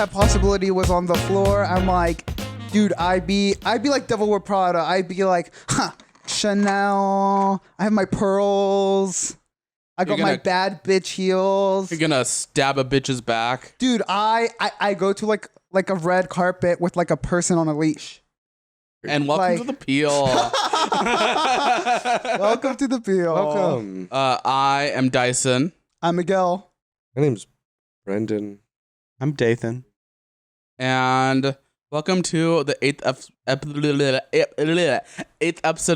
that possibility was on the floor, I'm like, dude, I'd be like Devil Wear Prada. I'd be like, Chanel. I have my pearls. I got my bad bitch heels. You're gonna stab a bitch's back. Dude, I go to like a red carpet with like a person on a leash. And welcome to the Peel. Welcome to the Peel. Welcome. I am Dyson. I'm Miguel. My name's Brendan. I'm Dathan. And welcome to the eighth episode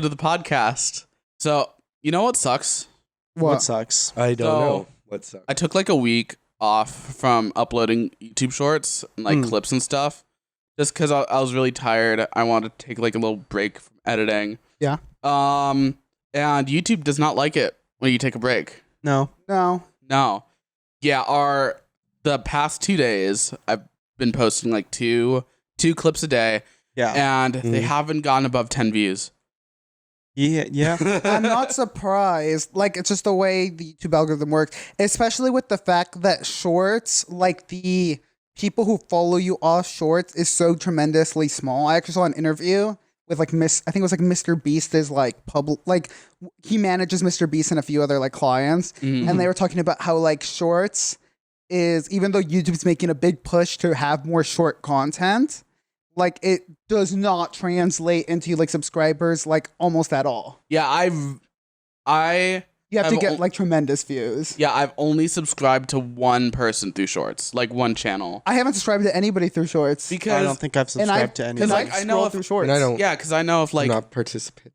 of the podcast. So, you know what sucks? What sucks? I don't know. What sucks? I took like a week off from uploading YouTube shorts and like clips and stuff. Just because I was really tired. I wanted to take like a little break from editing. Yeah. And YouTube does not like it when you take a break. No. Yeah, the past 2 days, I've been posting like two clips a day. Yeah. And they haven't gone above 10 views. Yeah. I'm not surprised. Like, it's just the way the YouTube algorithm works, especially with the fact that shorts, like the people who follow you off shorts, is so tremendously small. I actually saw an interview with like I think it was like Mr. Beast is like public, like he manages Mr. Beast and a few other like clients, and they were talking about how like shorts is, even though YouTube's making a big push to have more short content, like it does not translate into like subscribers like almost at all. Yeah, You have to get like tremendous views. Yeah, I've only subscribed to one person through shorts, like one channel. I haven't subscribed to anybody through shorts. Because I don't think I've subscribed to any. Because like, I know through shorts. And I don't. Yeah, because I know if like I'm not participating.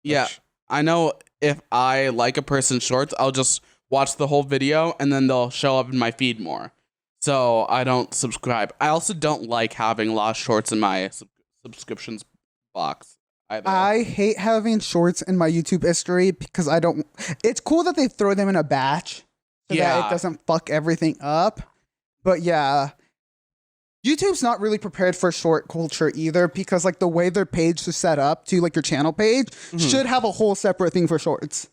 Yeah, I know if I like a person's shorts, I'll just watch the whole video and then they'll show up in my feed more. So I don't subscribe. I also don't like having lost shorts in my subscriptions box either. I hate having shorts in my YouTube history because I don't. It's cool that they throw them in a batch so that it doesn't fuck everything up. But yeah, YouTube's not really prepared for short culture either, because like the way their page is set up to like your channel page should have a whole separate thing for shorts.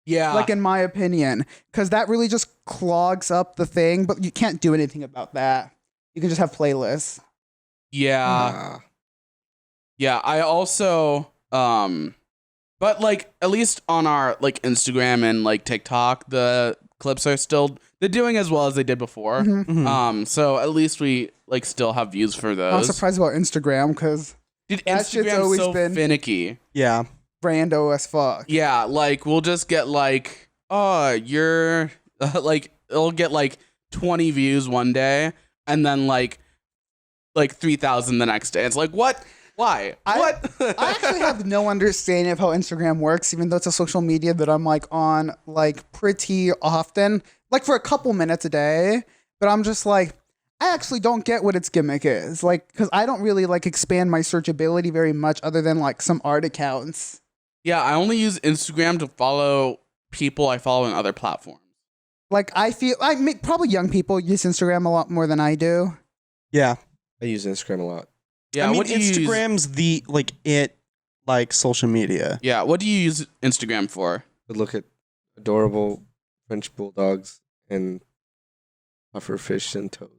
Yeah. Like in my opinion, because that really just clogs up the thing, but you can't do anything about that. You can just have playlists. Yeah. Yeah, I also but like at least on our like Instagram and like TikTok, the clips are they're doing as well as they did before. So at least we like still have views for those. I'm surprised about Instagram because Dude, that shit's Instagram's always so been finicky. Yeah. rando as fuck. Yeah, like we'll just get like, oh, you're like it'll get like 20 views one day and then like 3,000 the next day. It's like, what? Why? What? I actually have no understanding of how Instagram works, even though it's a social media that I'm like on like pretty often, like for a couple minutes a day. But I'm just like, I actually don't get what its gimmick is. Like, because I don't really like expand my searchability very much other than like some art accounts. Yeah, I only use Instagram to follow people I follow on other platforms. Like, probably young people use Instagram a lot more than I do. Yeah. I use Instagram a lot. Yeah, I mean, what do you use? Instagram's the social media. Yeah, what do you use Instagram for? To look at adorable French bulldogs and pufferfish and toads.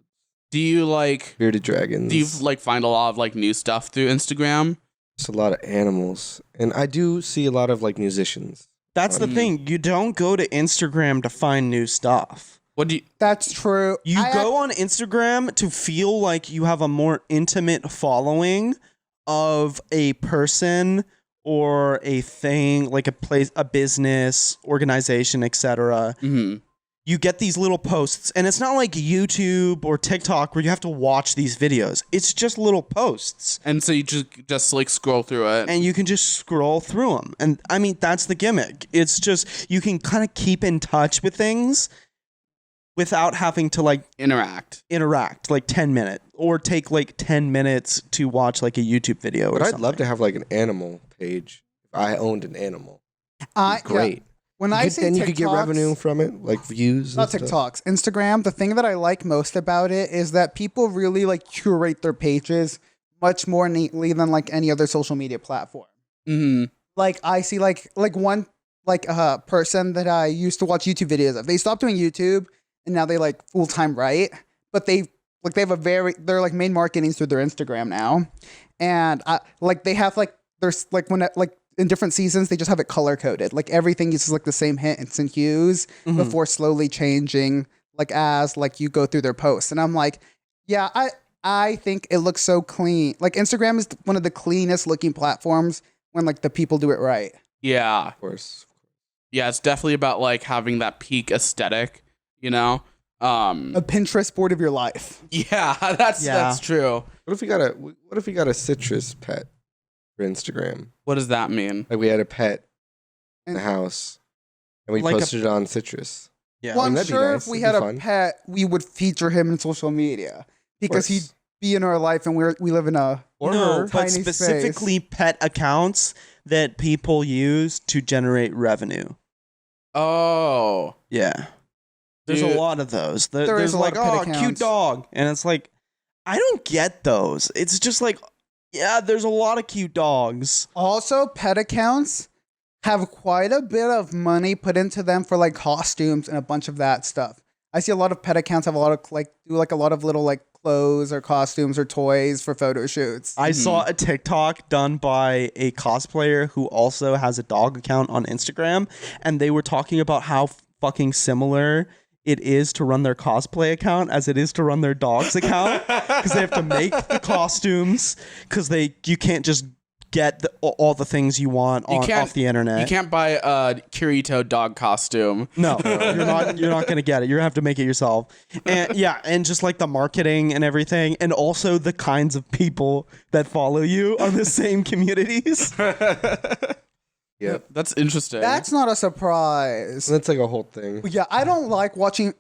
Do you like Bearded dragons. Do you like find a lot of like new stuff through Instagram? It's a lot of animals. And I do see a lot of like musicians. That's the thing. You don't go to Instagram to find new stuff. What do you That's true. You go on Instagram to feel like you have a more intimate following of a person or a thing, like a place, a business, organization, etc. You get these little posts, and it's not like YouTube or TikTok where you have to watch these videos. It's just little posts. And so you just like scroll through it. And you can just scroll through them. And I mean, that's the gimmick. It's just, you can kind of keep in touch with things without having to like interact like 10 minutes or take like 10 minutes to watch like a YouTube video. But or I'd something. love to have like an animal page. If I owned an animal. Great. Yeah. When I say you could get revenue from it, like views. Not and stuff. TikToks, Instagram. The thing that I like most about it is that people really like curate their pages much more neatly than like any other social media platform. Like I see like one person that I used to watch YouTube videos of. They stopped doing YouTube and now they like full-time write, but they like they have their like main marketing through their Instagram now, and like they have like there's like when like in different seasons they just have it color coded, like everything uses like the same hints and hues before slowly changing like as like you go through their posts, and I'm like, yeah, I think it looks so clean. Like Instagram is one of the cleanest looking platforms when like the people do it right. Yeah. Of course. Yeah, it's definitely about like having that peak aesthetic, you know? A Pinterest board of your life. Yeah, that's true. What if we got a citrus pet for Instagram? What does that mean? Like we had a pet in the house and we Like posted it on citrus. Yeah. Well, I mean, I'm that'd be sure nice. if we That'd had be a fun. pet, we would feature him in social media because he'd course. be in our life, and we live in a No, but tiny specifically space. pet accounts that people use to generate revenue. Oh. Yeah. There's Dude. a lot of those. There There's is a lot like, of pet oh, accounts. cute dog. And it's like, I don't get those. It's just like, yeah, there's a lot of cute dogs. Also, pet accounts have quite a bit of money put into them for like costumes and a bunch of that stuff. I see a lot of pet accounts have a lot of like do like a lot of little like clothes or costumes or toys for photo shoots. I saw a TikTok done by a cosplayer who also has a dog account on Instagram, and they were talking about how fucking similar it is to run their cosplay account as it is to run their dog's account, because they have to make the costumes, because you can't just get all the things you want off the internet. You can't buy a Kirito dog costume. No, you're not gonna get it. You're gonna have to make it yourself. And yeah, and just like the marketing and everything, and also the kinds of people that follow you are the same communities. Yeah. That's interesting. That's not a surprise. That's like a whole thing. Yeah, I don't like watching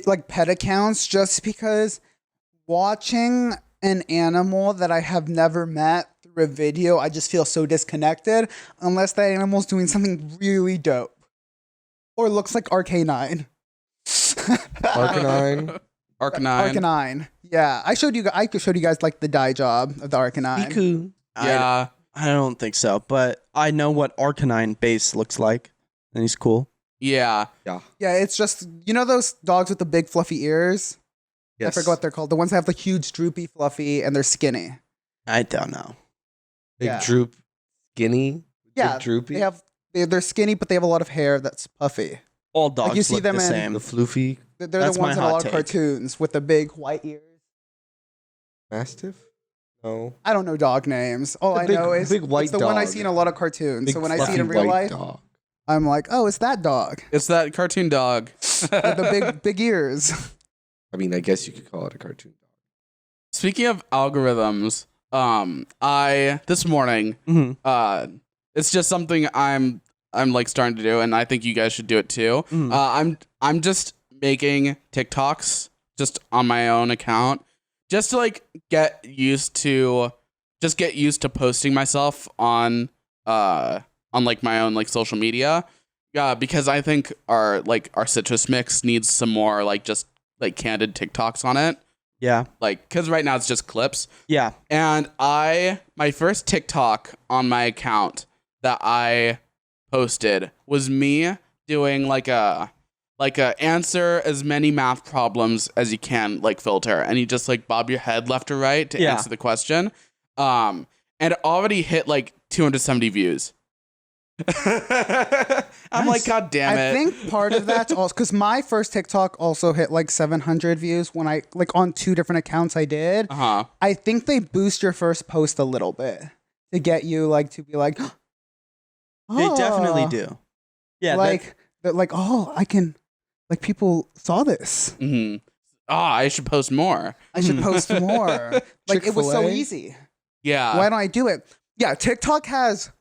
like pet accounts just because watching an animal that I have never met through a video, I just feel so disconnected unless that animal's doing something really dope or looks like Arcanine. Arcanine. Arcanine. Arcanine. Yeah, I showed you guys like the dye job of the Arcanine. Yeah. I don't think so, but I know what Arcanine base looks like, and he's cool. Yeah. Yeah, it's just those dogs with the big fluffy ears. Yes. I forgot what they're called. The ones that have the huge droopy fluffy and they're skinny. I don't know. Big Yeah. droop, skinny. Yeah, Big droopy. they're skinny, but they have a lot of hair that's puffy. All dogs you see look them the in- same. The floofy They're That's the my ones in a hot lot of take. cartoons with the big white ears. mastiff. No. I don't know dog names. All The I big- know is big white it's the one I dog. see in a lot of cartoons. Big So when I see it in fluffy real white life, dog. I'm like, oh, it's that dog It's that cartoon dog. with the big ears. I mean, I guess you could call it a cartoon dog. Speaking of algorithms, I this morning, Mhm. it's just something I'm like starting to do, and I think you guys should do it too. I'm just making TikToks just on my own account, just to like get used to posting myself on like my own like social media. Yeah, because I think our citrus mix needs some more like just like candid TikToks on it. Yeah. Like, cause right now it's just clips. Yeah. And my first TikTok on my account that I posted was me doing like a answer as many math problems as you can like filter, and you just like bob your head left or right to answer the question. And it already hit like 270 views. I'm like, God damn it. I think part of that's also because my first TikTok also hit like 700 views when I like on 2 different accounts I did. Uh-huh. I think they boost your first post a little bit to get you like to be like, They definitely "Oh." do. Yeah. Like they're like, oh, I can, like people saw this. Mm-hmm. I should post more. I should post more. Like it was so Chick-fil-A? easy. Yeah. Why don't I do it? Yeah, TikTok has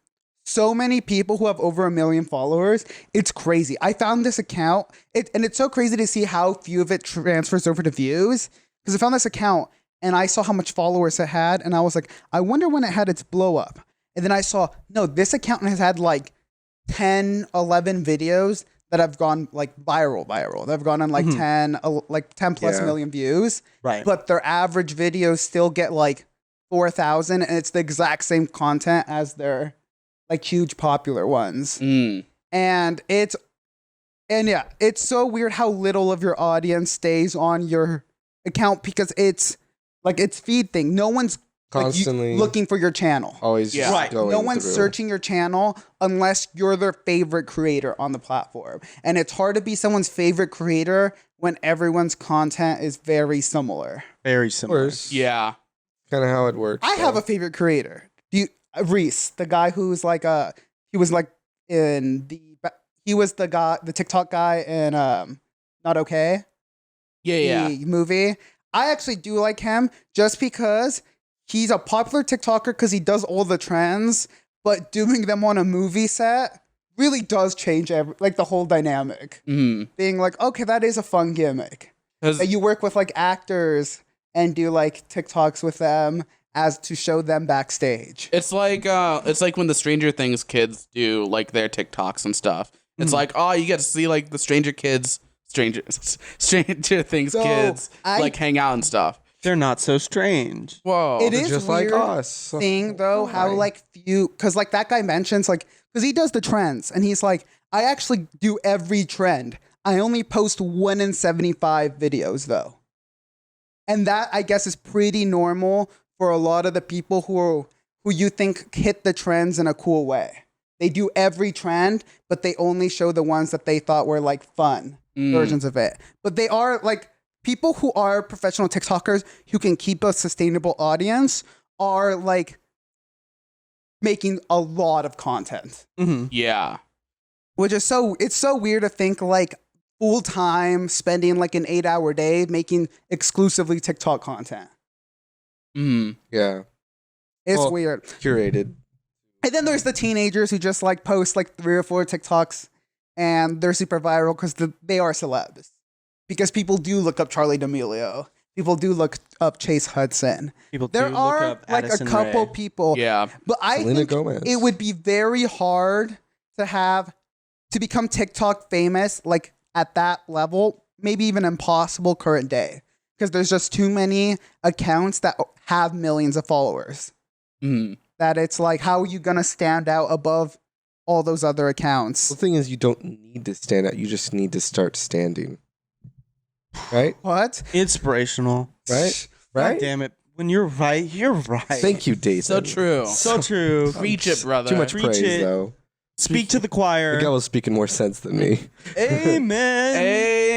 so many people who have over 1 million followers. It's crazy. I found this account, and it's so crazy to see how few of it transfers over to views. Because I found this account, and I saw how much followers it had, and I was like, I wonder when it had its blow up. And then I saw, no, this account has had like 10, 11 videos that have gone like viral. They've gone on like 10 plus Yeah. million views. Right. But their average videos still get like 4,000, and it's the exact same content as their like huge popular ones. And it's so weird how little of your audience stays on your account because it's feed thing. No one's Constantly looking for your channel. always Yeah. Right. going No one's through. searching your channel unless you're their favorite creator on the platform. And it's hard to be someone's favorite creator when everyone's content is very similar. Very Of similar. course. Yeah. Kind of how it works. I have a favorite creator. Reese, the guy who's like he was like in he was the guy, the TikTok guy in Not Okay. Yeah. The movie. I actually do like him just because he's a popular TikToker because he does all the trends, but doing them on a movie set really does change the whole dynamic. Mm. Being like, okay, that is a fun gimmick. That you work with like actors and do like TikToks with them as to show them backstage. It's like when the Stranger Things kids do like their TikToks and stuff. It's like, oh, you get to see like the Stranger Things So, kids like hang out and stuff. They're not so strange. Whoa. It They're is just weird like us. seeing though how Why? like few, because like that guy mentions like, because he does the trends and he's like, I actually do every trend. I only post 1 in 75 videos though. And that I guess is pretty normal for a lot of the people who you think hit the trends in a cool way. They do every trend, but they only show the ones that they thought were like fun versions of it. But they are like people who are professional TikTokers who can keep a sustainable audience are like making a lot of content, Mm-hmm. Yeah. which is it's so weird to think like full time spending like an 8-hour day making exclusively TikTok content. Mm. Yeah. It's Well, weird. Curated. And then there's the teenagers who just like post like 3 or 4 TikToks and they're super viral because they are celebs. Because people do look up Charlie D'Amelio. People do look up Chase Hudson. People There do look are up like Addison a couple Rae. people. Yeah. But I Selena think Gomez. it would be very hard to become TikTok famous like at that level, maybe even impossible current day. Because there's just too many accounts that have millions of followers. Mm. That it's like, how are you going to stand out above all those other The accounts? thing is, you don't need to stand out. You just need to start standing. Right? What? Inspirational. Right? God Right? damn it. When you're right, you're right. Thank you, Dathan. So true. So true. Preach it, brother. Too much Preach praise, it. though. Speak to the choir. Miguel was speaking more sense than me. Amen.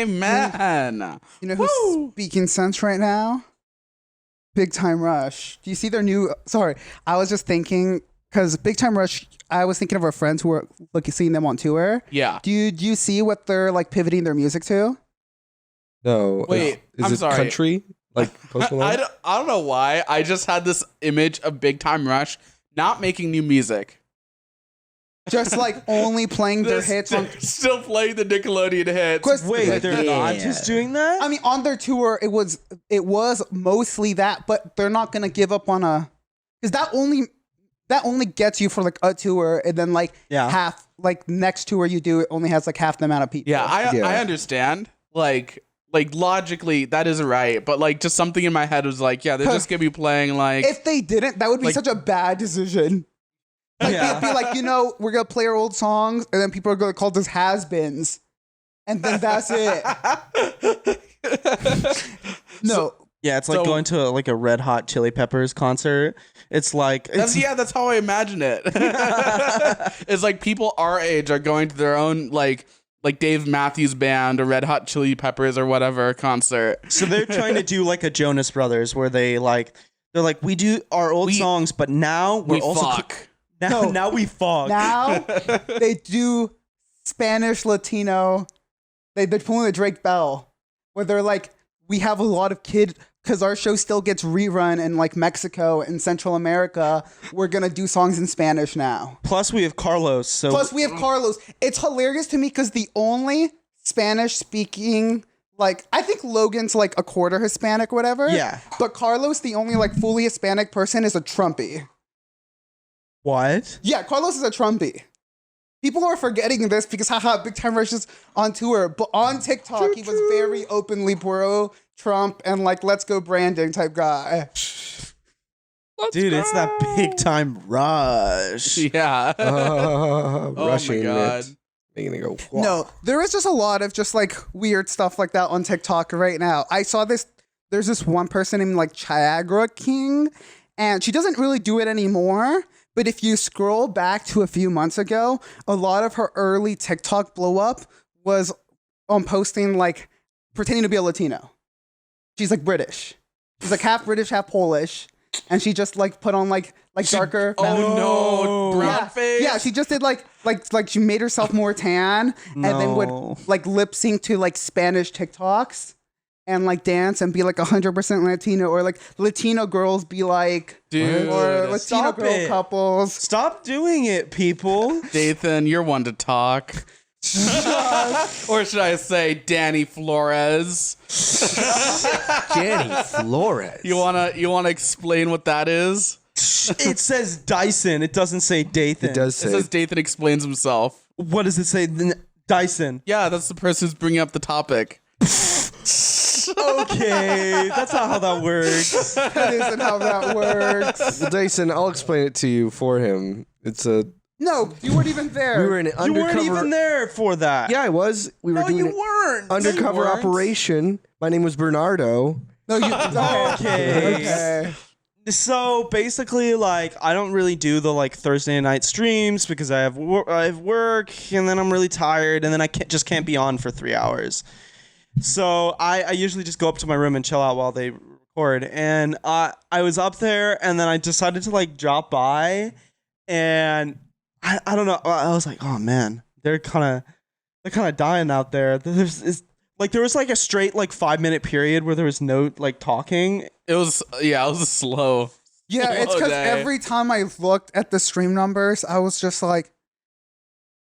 Amen. You know who's speaking sense right now? Big Time Rush. Do you see their new? Sorry, I was just thinking because Big Time Rush. I was thinking of our friends who were seeing them on tour. Yeah. Do you see what they're like pivoting their music to? No. Wait, is I'm it sorry. country? Like Post Malone? I don't know why. I just had this image of Big Time Rush not making new music. Just like only playing their hits on. Still playing the Nickelodeon hits. 'Cause- Wait, they're not just doing that? I mean, on their tour, it was mostly that, but they're not gonna give up on because that only gets you for like a tour, and then like Yeah. half like next tour you do it only has like half the amount of people. Yeah, Yeah. I understand. Like logically that is right, but like just something in my head was like, yeah, they're just gonna be playing like If they didn't, that would be Like- such a bad decision. Like Yeah. they'd be like, we're gonna play our old songs, and then people are gonna call this has-beens, and then that's it. No, Yeah, it's like So- going to like a Red Hot Chili Peppers concert. It's like that's how I imagine it. It's like people our age are going to their own like Dave Matthews Band or Red Hot Chili Peppers or whatever concert. so they're trying to do like a Jonas Brothers where they're like we do our old songs, but now we're We also fuck. now we fuck. now they do Spanish Latino. They're pulling the Drake Bell, where they're like, we have a lot of because our show still gets rerun in like Mexico and Central America. We're gonna do songs in Spanish now. Plus we have Carlos. So Plus, we have Carlos. It's hilarious to me because the only Spanish speaking, like, I think Logan's like a quarter Hispanic, whatever. Yeah. But Carlos, the only like fully Hispanic person, is a Trumpy. what? Yeah, Carlos is a Trumpy. People are forgetting this because, haha, Big Time Rush is on tour. But on TikTok, he was very openly pro Trump and like, let's go branding type guy. Dude, it's that big time rush. Yeah. Rushing God. it. Making it go. No, there is just a lot of just like weird stuff like that on TikTok right now. I saw there's there's this one person named like Chiagra King, and she doesn't really do it anymore. But if you scroll back to a few months ago, a lot of her early TikTok blow up was on posting like pretending to be a Latino. She's like British. She's like half British, half Polish. And she just like put on like darker. Oh no, brown yeah, face. yeah, she just did like she made herself more tan and then would like lip sync to like Spanish TikToks and like dance and be like 100% Latino, or like Latino girls be like, Dude, or Latino stop girl it. couples. Stop doing it, people. Dathan, you're one to talk. Or should I say Danny Flores? Danny Flores. You wanna explain what that is? It says Dyson. It doesn't say Dathan. It does It say. says Dathan explains himself. What does it say? Dyson. Yeah, that's the person who's bringing up the topic. Okay, that's not how that works. That isn't how that works. Well, Dyson, I'll explain it to you for him. It's a. No, you weren't even there. We were in an You undercover. weren't even there for that. Yeah, I was. We were No, doing you an weren't. undercover weren't. operation. My name was Bernardo. No, you. Okay. Okay. So basically, like, I don't really do the like Thursday night streams because I have work, and then I'm really tired, and then I can't be on for 3 hours. So I usually just go up to my room and chill out while they record. And I was up there, and then I decided to like drop by, and I don't know. I was like, oh man, they're kind of dying out there. There was like a straight like 5-minute period where there was no like talking. It was slow. Yeah, it's because day. every time I looked at the stream numbers, I was just like,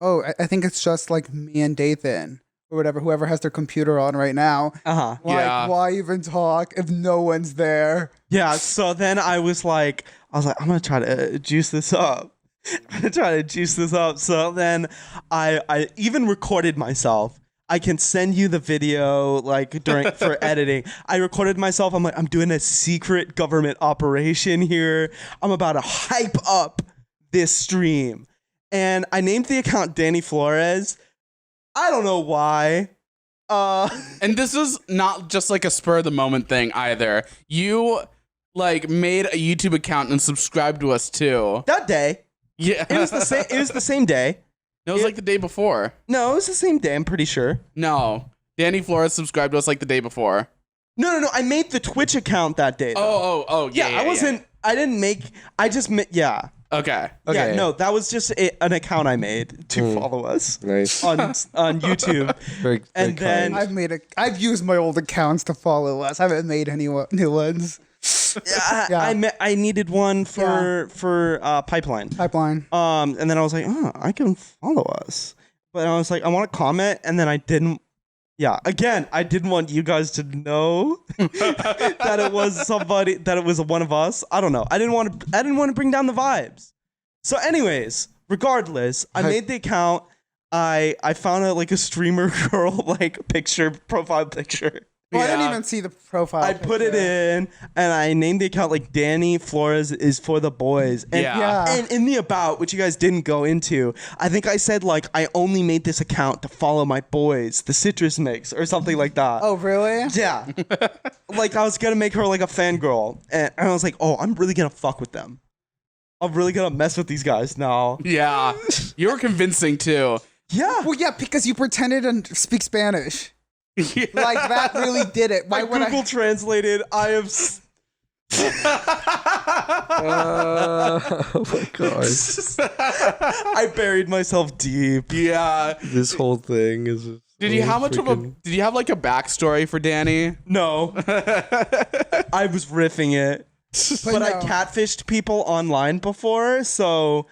oh, I think it's just like me and Dathan or whatever, whoever has their computer on right now. Uh-huh. Like, Yeah. why even talk if no one's there? Yeah, so then I was like, I'm gonna try to juice this up. So then I even recorded myself. I can send you the video like for editing. I recorded myself. I'm like, I'm doing a secret government operation here. I'm about to hype up this stream. And I named the account Danny Flores. I don't know why. And this is not just like a spur of the moment thing either. You like made a YouTube account and subscribed to us too. That day. Yeah. It was the same day. It was like the day before. No, it was the same day, I'm pretty sure. No. Danny Flores subscribed to us like the day before. No. I made the Twitch account that day. Though. Oh. Yeah, I wasn't. I didn't make. I just. Yeah. Okay. Okay. Yeah. No, that was just an account I made to follow us Nice. on YouTube. Very, And then- kind. I've used my old accounts to follow us. I haven't made any new ones. Yeah. I needed one for Pipeline. Pipeline. And then I was like, oh, I can follow us. But I was like, I want to comment, and then I didn't. Yeah, again, I didn't want you guys to know that it was somebody, that it was one of us. I don't know. I didn't want to bring down the vibes. So, anyways, regardless, I made the account. I found like a streamer girl like profile picture. Well, I Yeah. didn't even see the profile. I put it picture. in, and I named the account like Danny Flores is for the boys. And, Yeah. and in the about, which you guys didn't go into, I think I said like I only made this account to follow my boys, the Citrus Mix, or something like that. Oh, really? Yeah. Like I was gonna make her like a fangirl, and I was like, oh, I'm really gonna fuck with them. I'm really gonna mess with these guys now. Yeah. You were convincing too. Yeah. Well, yeah, because you pretended to speak Spanish. Like that really did it. Why I would Google translated. I have. Oh my gosh. I buried myself deep. Yeah. This whole thing is. Did you have did you have like a backstory for Danny? No. I was riffing it. But I no. catfished people online before, so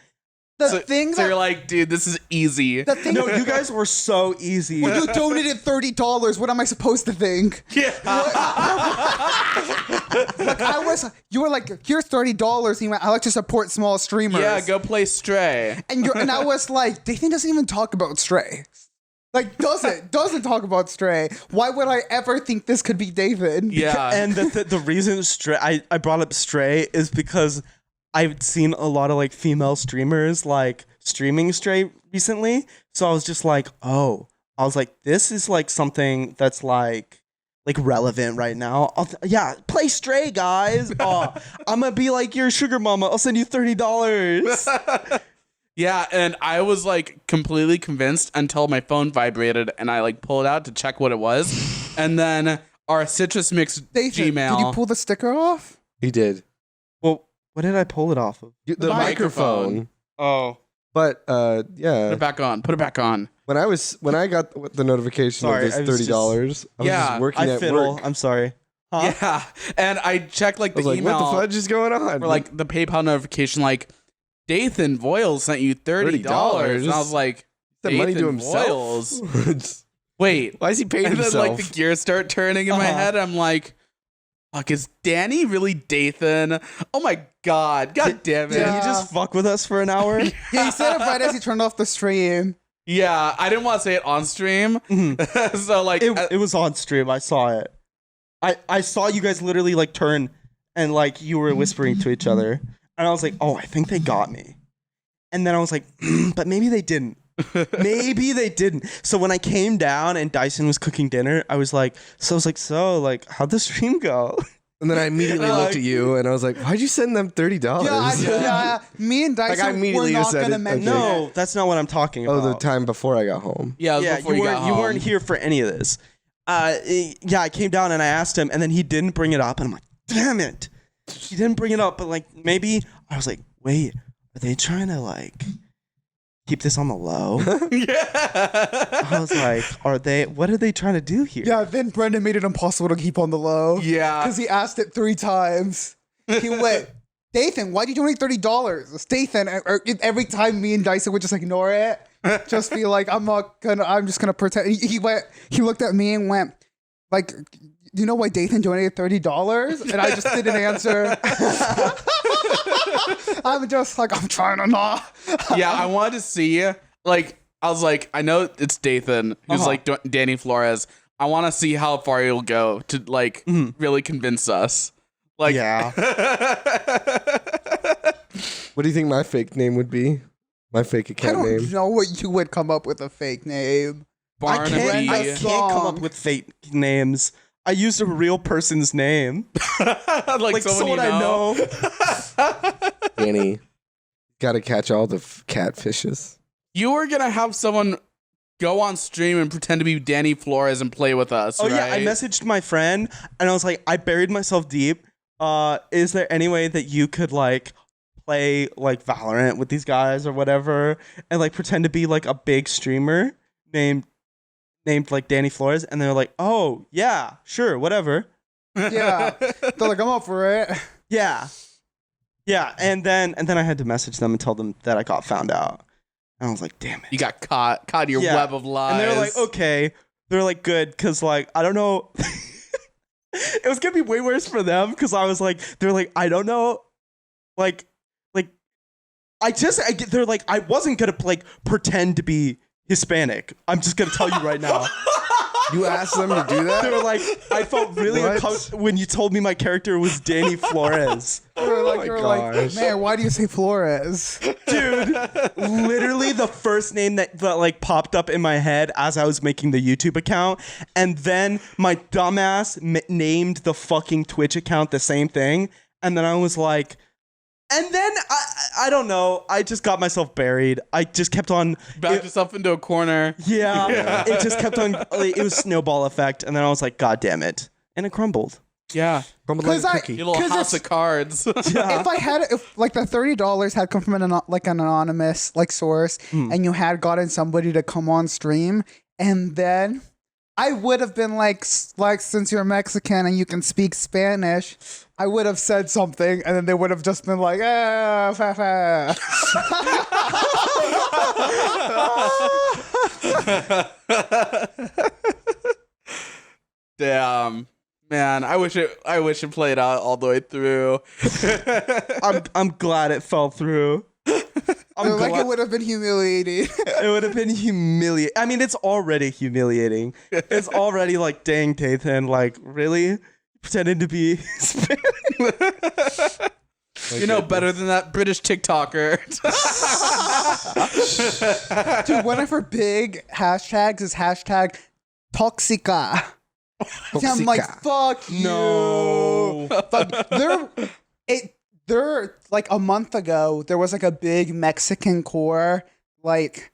The thing So that you're like, dude, this is easy. the thing no, you guys were so easy. when you donated $30, what am I supposed to think? Yeah. Like you were like, here's $30. And you went, I like to support small streamers. Yeah, go play Stray. And I was like, Dathan doesn't even talk about Stray. Like, doesn't talk about Stray. Why would I ever think this could be David? Yeah. And the reason I brought up Stray is because I've seen a lot of like female streamers like streaming Stray recently. So I was just like, oh, I was like, this is like something that's like like relevant right now. Yeah, play Stray, guys. I'm gonna be like your sugar mama. I'll send you $30. Yeah, and I was like completely convinced until my phone vibrated and I like pulled it out to check what it was. And then our citrus mix Dathan, Gmail. did you pull the sticker off? He did. Well, what did I pull it off of? The microphone. Oh, But Put yeah, it back on. Put it back on. when I got the notification Sorry, of I this was $30, I was Yeah, just working I at fiddle. work. I'm sorry. Huh? Yeah, and I checked like I the was like, email what the fudge is going on? for like the PayPal notification, like Dathan Voiles sent you $30, and I was like, the money to Dathan himself. Voiles? Wait, Why is he paying and then himself? like the gears start turning in my head. I'm like, fuck, is Danny really Dathan? Oh my god, god damn it! Did Yeah. he just fuck with us for an hour? Yeah, he said it right as he turned off the stream. Yeah, I didn't want to say it on stream, so like, It was on stream. I saw it. I saw you guys literally like turn and like you were whispering to each other. And I was like, oh, I think they got me. And then I was like, but maybe they didn't. Maybe they didn't. So when I came down and Dyson was cooking dinner, I was like, how'd the stream go? And then I immediately looked at you and I was like, why'd you send them $30? Yeah, me and Dyson I immediately were not just said gonna it. mention Okay. No, that's not what I'm talking about. Oh, the time before I got home. yeah, it was Yeah, before you got weren't you home. weren't here for any of this. Yeah, I came down and I asked him, and then he didn't bring it up, and I'm like, damn it, he didn't bring it up. But like maybe I was like, wait, are they trying to like keep this on the low? Yeah, I was like, what are they trying to do here? Yeah, then Brendan made it impossible to keep on the low. yeah. Because he asked it 3 times. He went, Dathan, why'd you donate $30? It's Dathan. Every time me and Dyson would just ignore it. Just be like, I'm just gonna pretend. He looked at me and went, like, you know why Dathan donated $30? And I just didn't answer. I'm just like, I'm trying to not. Yeah, I wanted to see, like, I was like, I know it's Dathan, who's like Danny Flores. I want to see how far he'll go to, like, really convince us. Like, Yeah. What do you think my fake name would be? My fake I account don't name? know what you would come up with a fake name. I Barnaby. can't come up with fake names. I used a real person's name, like someone someone you I know. Danny. Got to catch all the catfishes. You were gonna have someone go on stream and pretend to be Danny Flores and play with us. Oh right? yeah, I messaged my friend and I was like, I buried myself deep. Is there any way that you could like play like Valorant with these guys or whatever and like pretend to be like a big streamer named like Danny Flores? And they're like, oh yeah, sure, whatever. Yeah. They're like, I'm up for it. Yeah. Yeah, and then I had to message them and tell them that I got found out. And I was like, damn it. You got caught in your Yeah. web of lies. And they're like, okay. They're like, good, because, like, I don't know. It was going to be way worse for them because I was like, they're like, I don't know. Like, they're like, I wasn't going to, like, pretend to be Hispanic. I'm just going to tell you right now. You asked them to do that? They were like, I felt really What? uncomfortable when you told me my character was Danny Flores. You're my like, gosh. man, why do you say Flores? Dude, literally the first name that like popped up in my head as I was making the YouTube account, and then my dumbass named the fucking Twitch account the same thing, and then I was like, and then I don't know, I just got myself buried. I just kept on backed yourself into a corner. yeah, it just kept on. Like, it was snowball effect, and then I was like, God damn it, and it crumbled. Yeah, Crumbled like a 'Cause cookie. your little 'Cause house it's- of cards. If like the $30 had come from an anonymous like source, and you had gotten somebody to come on stream, and then I would have been like since you're Mexican and you can speak Spanish, I would have said something, and then they would have just been like, fa fa. Damn, man, I wish it played out all the way through. I'm glad it fell through. I'm Like glad it would have been humiliating. it would have been humiliating. I mean, it's already humiliating. It's already like, dang, Dathan, like, really? Pretending to be Hispanic? You know better than that British TikToker. Dude, one of her big hashtags is hashtag Toxica. I'm like, Toxica. fuck you. No. Fuck. There, like a month ago, there was like a big Mexican core, like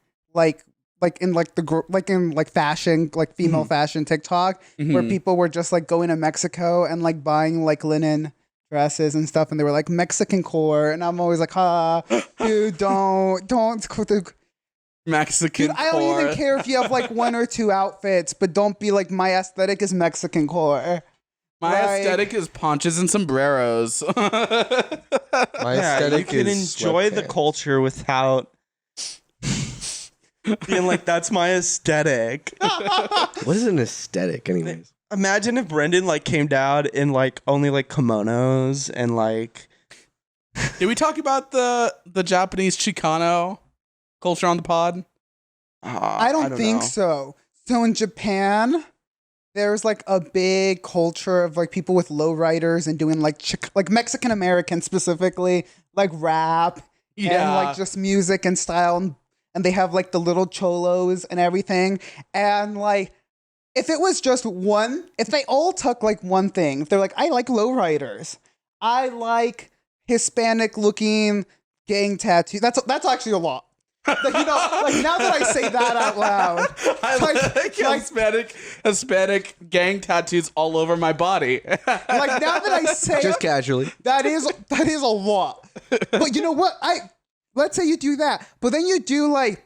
in like fashion, like female fashion TikTok, where people were just like going to Mexico and like buying like linen dresses and stuff, and they were like Mexican core, and I'm always like, dude, don't. Mexican Dude, I don't core. even care if you have like one or two outfits, but don't be like, my aesthetic is Mexican core. My Like- aesthetic is ponchos and sombreros. My Yeah, you aesthetic can is enjoy the sweatpants. culture without being like, that's my aesthetic. What is an aesthetic, anyways? Imagine if Brendan like came down in like only like kimonos and like Did we talk about the Japanese Chicano culture on the pod? I don't think know. so. So in Japan, there's like a big culture of like people with lowriders and doing like like Mexican American specifically, like rap and like just music and style, and they have like the little cholos and everything. And like, if it was just one, if they all took like one thing, if they're like, I like lowriders, I like Hispanic looking gang tattoo. That's actually a lot. Like, you know, like now that I say that out loud, I like Hispanic gang tattoos all over my body. like now that I say Just it, casually. that is a lot. But you know what? Let's say you do that, but then you do like,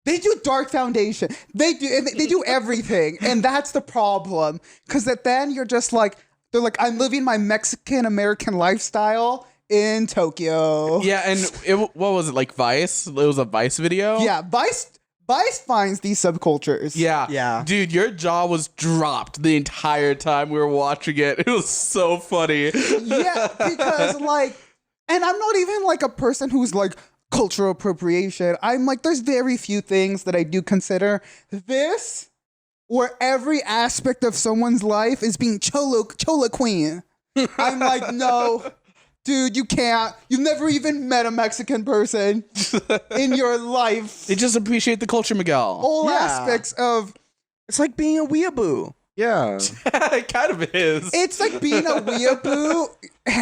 they do dark foundation. They do everything, and that's the problem. Because then you're just like, they're like, I'm living my Mexican American lifestyle in Tokyo. Yeah, and what was it, like Vice? It was a Vice video? Yeah, Vice finds these subcultures. Yeah. Yeah. Dude, your jaw was dropped the entire time we were watching it. It was so funny. Yeah, because like, and I'm not even like a person who's like cultural appropriation. I'm like, there's very few things that I do consider this, where every aspect of someone's life is being chola queen. I'm like, no, dude, you can't. You've never even met a Mexican person in your life. They just appreciate the culture, Miguel. All Yeah. aspects of It's like being a weeaboo. Yeah. It kind of is. it's like being a weeaboo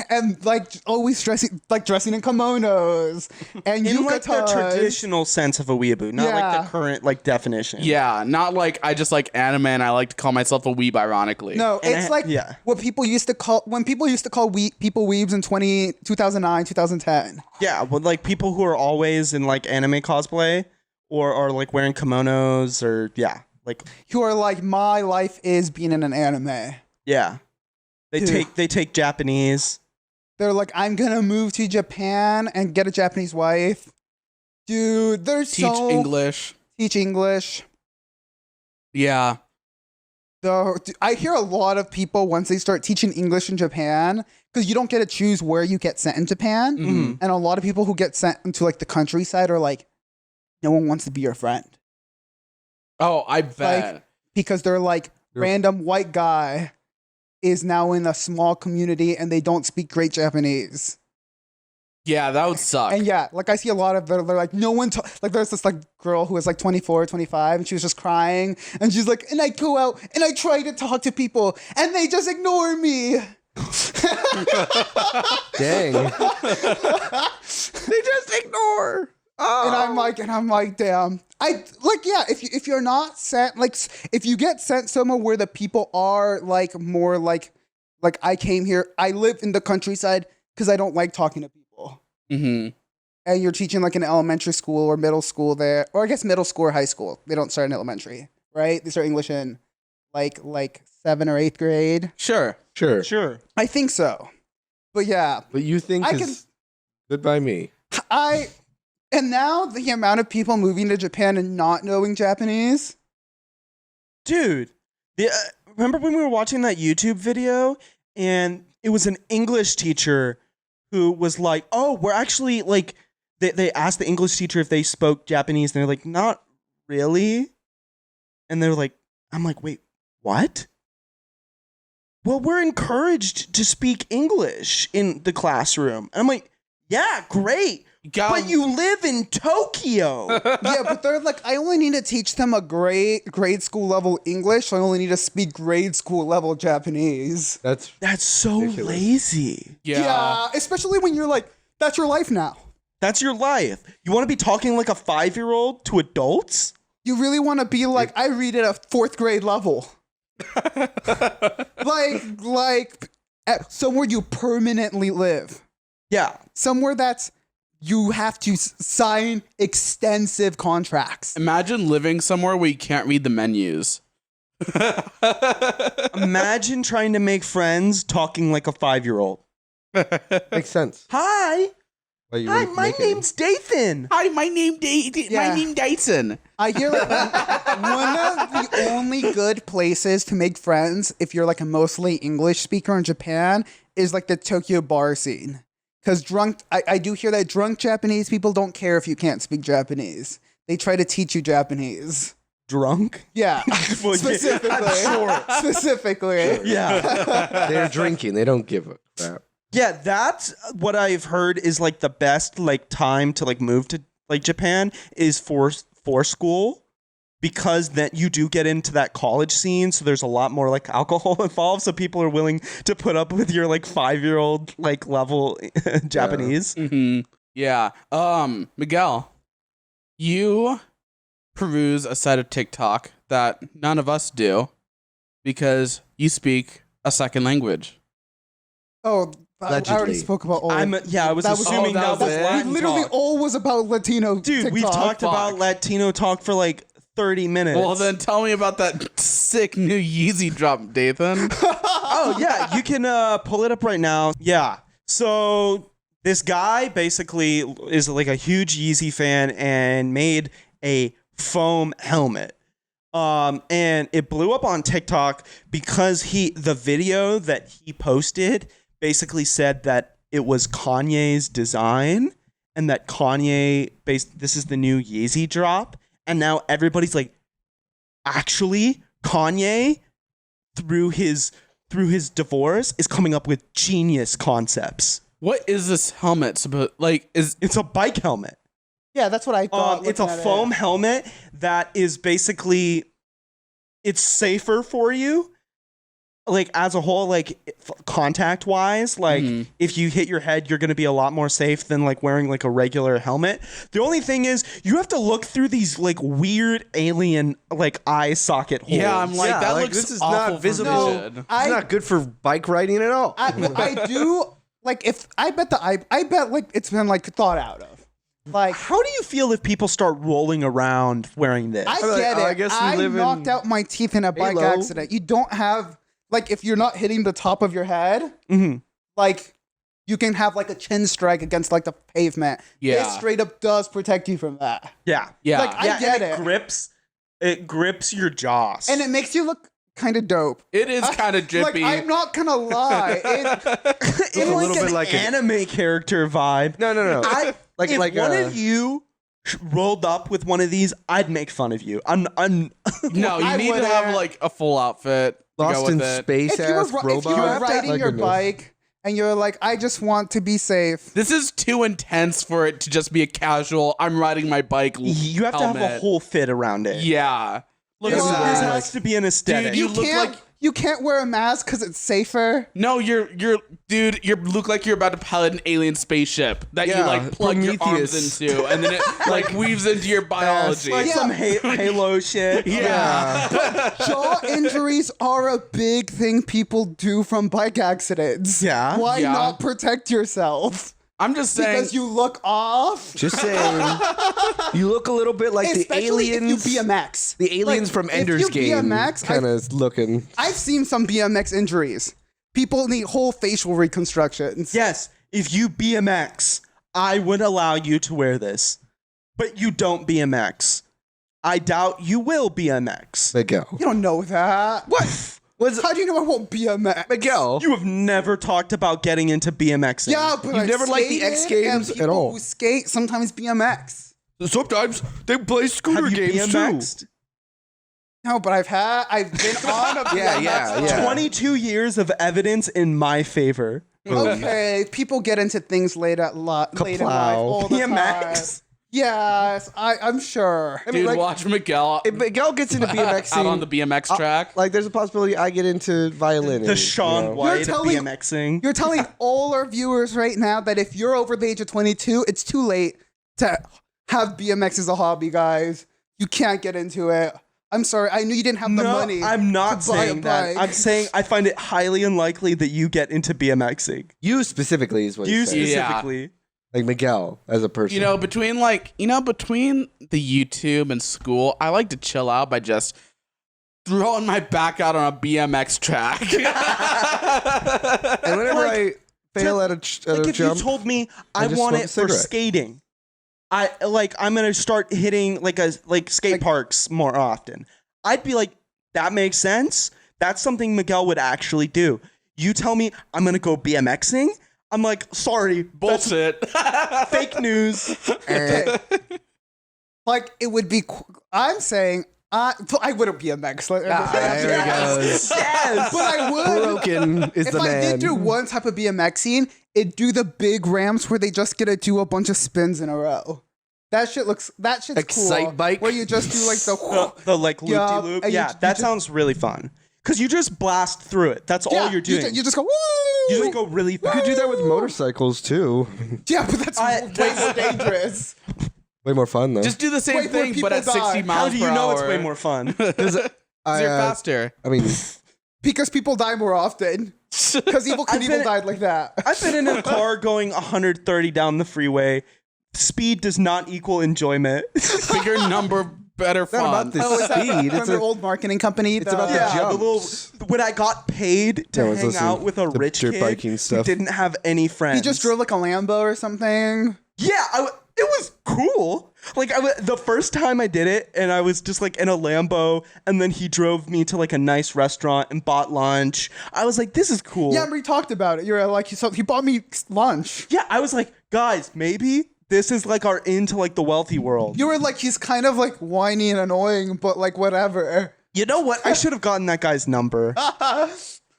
and like always dressing in kimonos and In like the yukatas. traditional sense of a weeaboo, not like Yeah. the current like definition. Yeah, not like I just like anime and I like to call myself a weeb ironically. No, And it's like yeah. what people used to call people people weebs in 2009, 2010. Yeah, but like people who are always in like anime cosplay or like wearing kimonos or like Who are like, my life is being in an anime. yeah. Dude. They take Japanese. They're like, I'm gonna move to Japan and get a Japanese wife. Dude, they're Teach English. Teach English. Yeah. I hear a lot of people once they start teaching English in Japan, because you don't get to choose where you get sent in Japan. Mhm. And a lot of people who get sent into like the countryside are like, no one wants to be your friend. Oh, I bet. Because they're like, Yep. random white guy is now in a small community and they don't speak great Japanese. Yeah, that would suck. And yeah, like I see a lot of they're like, no one like there's this like girl who was like 24, 25 and she was just crying and she's like, and I go out and I try to talk to people and they just ignore me. Dang. They just ignore. And I'm like, damn. I like, yeah. If you're not sent, like, if you get sent somewhere where the people are like more like I came here, I live in the countryside because I don't like talking to people. Mm-hmm. And you're teaching like an elementary school or middle school there, or I guess middle school or high school. They don't start in elementary, right? They start English in like 7th or 8th grade. Sure. Sure. Sure. I think so. But yeah, What you think I is good by me. And now the amount of people moving to Japan and not knowing Japanese. Dude, remember when we were watching that YouTube video and it was an English teacher who was like, oh, we're actually like, they asked the English teacher if they spoke Japanese and they're like, not really. And they're like, I'm like, wait, what? Well, we're encouraged to speak English in the classroom. And I'm like, Yeah, great. But you live in Tokyo. Yeah, but they're like, I only need to teach them a grade school level English. So I only need to speak grade school level Japanese. That's so ridiculous. lazy. Yeah, especially when you're like, that's your life now. That's your life. You want to be talking like a 5-year-old to adults? You really want to be like, I read at a 4th grade level. like somewhere you permanently live. Yeah. Somewhere that's you have to sign extensive contracts. Imagine living somewhere where you can't read the menus. Imagine trying to make friends talking like a 5-year-old. Makes sense. Hi. Why you Hi, wouldn't my make it. name's Dathan. Hi, my name Dyson. I hear like one of the only good places to make friends if you're like a mostly English speaker in Japan is like the Tokyo bar scene. Because I do hear that drunk Japanese people don't care if you can't speak Japanese. They try to teach you Japanese. Drunk? Yeah, Well, specifically. Yeah. They're drinking. They don't give a crap. Yeah, that's what I've heard is like the best like time to like move to like Japan is for school, because that you do get into that college scene, so there's a lot more like alcohol involved, so people are willing to put up with your like 5-year-old like level Japanese. Mm-hmm. Yeah. Miguel, you peruse a side of TikTok that none of us do because you speak a second language. Oh, I already Allegedly. spoke about all. I was That was- assuming that that was was it? Latin Literally talk. all was about Latino. Dude, we've TikTok. talked about Latino talk for like 30 minutes. Well, then tell me about that sick new Yeezy drop, Dathan. Oh, yeah, you can pull it up right now. Yeah. So this guy basically is like a huge Yeezy fan and made a foam helmet. And it blew up on TikTok because the video that he posted basically said that it was Kanye's design and that this is the new Yeezy drop. And now everybody's like, actually, Kanye, through his divorce, is coming up with genius concepts. What is this helmet supposed like? It's a bike helmet. Yeah, that's what I thought. It's a looking at foam it. helmet that is basically, it's safer for you. Like as a whole, like contact wise, like if you hit your head, you're going to be a lot more safe than like wearing like a regular helmet. The only thing is you have to look through these like weird alien like eye socket holes. Yeah, I'm like Yeah, that like, looks this is awful not for visible. vision. It's not good for bike riding at all. I do like if I bet like it's been like thought out of. Like How do you feel if people start rolling around wearing this? I I'm like, get oh, it. I guess we I live in knocked out my teeth in a bike Halo. accident. You don't have like if you're not hitting the top of your head, like you can have like a chin strike against like the pavement. Yeah. It straight up does protect you from that. Yeah. Yeah. Like I get and it. it grips your jaws. And it makes you look kind of dope. It is kind of Like drippy. I'm not gonna lie. it's a like little an bit like an- anime character vibe. No. If like one a- of you rolled up with one of these, I'd make fun of you. I'm no, you I need to wouldn't. have like a full outfit. To go Lost with in it. space if you were, ass robot. if you were riding My your goodness. bike and you're like, I just want to be safe. This is too intense for it to just be a casual. I'm riding my bike. you have to have a helmet. whole fit around it. Yeah. Look This, at Well, that. this has to be an aesthetic. Dude, you look can't, like- you can't wear a mask because it's safer. No, you look like you're about to pilot an alien spaceship that you Yeah, like plug your arms Prometheus. into, and then it like weaves into your biology. like Yeah. some Halo shit. yeah. Jaw injuries are a big thing people do from bike accidents. Yeah. Why Yeah. not protect yourself? I'm just saying. Because you look off. Just saying. You look a little bit like the Especially aliens. if you BMX. The aliens from if Ender's you Game. BMX, Kind of looking. I've seen some BMX injuries. People need whole facial reconstructions. Yes, if you BMX, I would allow you to wear this. But you don't BMX. I doubt you will BMX. Miguel. You don't know that. What? How do you know I won't BMX? Miguel. You have never talked about getting into BMXing. Yeah, but You've I've never liked the skated, X Games and at all. People who skate sometimes BMX. Sometimes they play scooter Have you games BMXed? No, but I've been on a BMX. Yeah. 22 years of evidence in my favor. Okay, people get into things late in life Kaplow. all the time. BMX. Yes, I'm sure. I mean, Dude, like, watch Miguel if Miguel gets into BMXing, out on the BMX track. like there's a possibility I get into violin. The Sean White of telling- BMXing. You're telling all our viewers right now that if you're over the age of 22, it's too late to have BMX as a hobby, guys. You can't get into it. I'm sorry. I knew you didn't have the money. I'm not to buy a saying that. bike. I'm saying I find it highly unlikely that you get into BMXing. You specifically is what You he's saying. specifically. Like Miguel as a person. Between the YouTube and school, I like to chill out by just throwing my back out on a BMX track. and whenever Like, I fail at a If jump, you told me I I just want smoke a it for cigarette. skating, I'm gonna start hitting like skate parks more often. I'd be like, that makes sense. That's something Miguel would actually do. You tell me I'm gonna go BMXing. I'm like, sorry, Bullshit. that's fake news. Okay. Like, it would be. I'm saying. I wouldn't BMX. Like, there he goes. Yes. But I would. Broken is If the I man. did do one type of BMXing, it'd do the big ramps where they just get to do a bunch of spins in a row. That shit's Excite cool. bike? Where you just do like the like loop Yeah, de loop. and you- Yeah, you that just- sounds really fun. Cause you just blast through it. That's all you're doing. You just go. Woo! You just go really You fast. could do that with motorcycles too. Yeah, but that's I- way more dangerous. Way more fun though. Just do the Way same more thing, but people at 60 die. How miles do per you know it's hour. way more fun? Because You're faster. I mean, Because people die more often. Because Evil I've Knievel been- died like that. I've been in a car going 130 down the freeway. Speed does not equal enjoyment. Bigger number, better it's not fun. about the Oh, is that speed. from It's your a, old marketing company? it's about the Yeah, jumps. the little when I got paid to No one's hang listening out with a to rich dirt kid biking who stuff. didn't have any friends. He just drove like a Lambo or something. Yeah, it was cool. Like the first time I did it, and I was just like in a Lambo, and then he drove me to like a nice restaurant and bought lunch. I was like, this is cool. Yeah, we talked about it. You're like, he bought me lunch. Yeah, I was like, guys, maybe this is like our into like the wealthy world. You were like, he's kind of like whiny and annoying, but like whatever. You know what? I should have gotten that guy's number.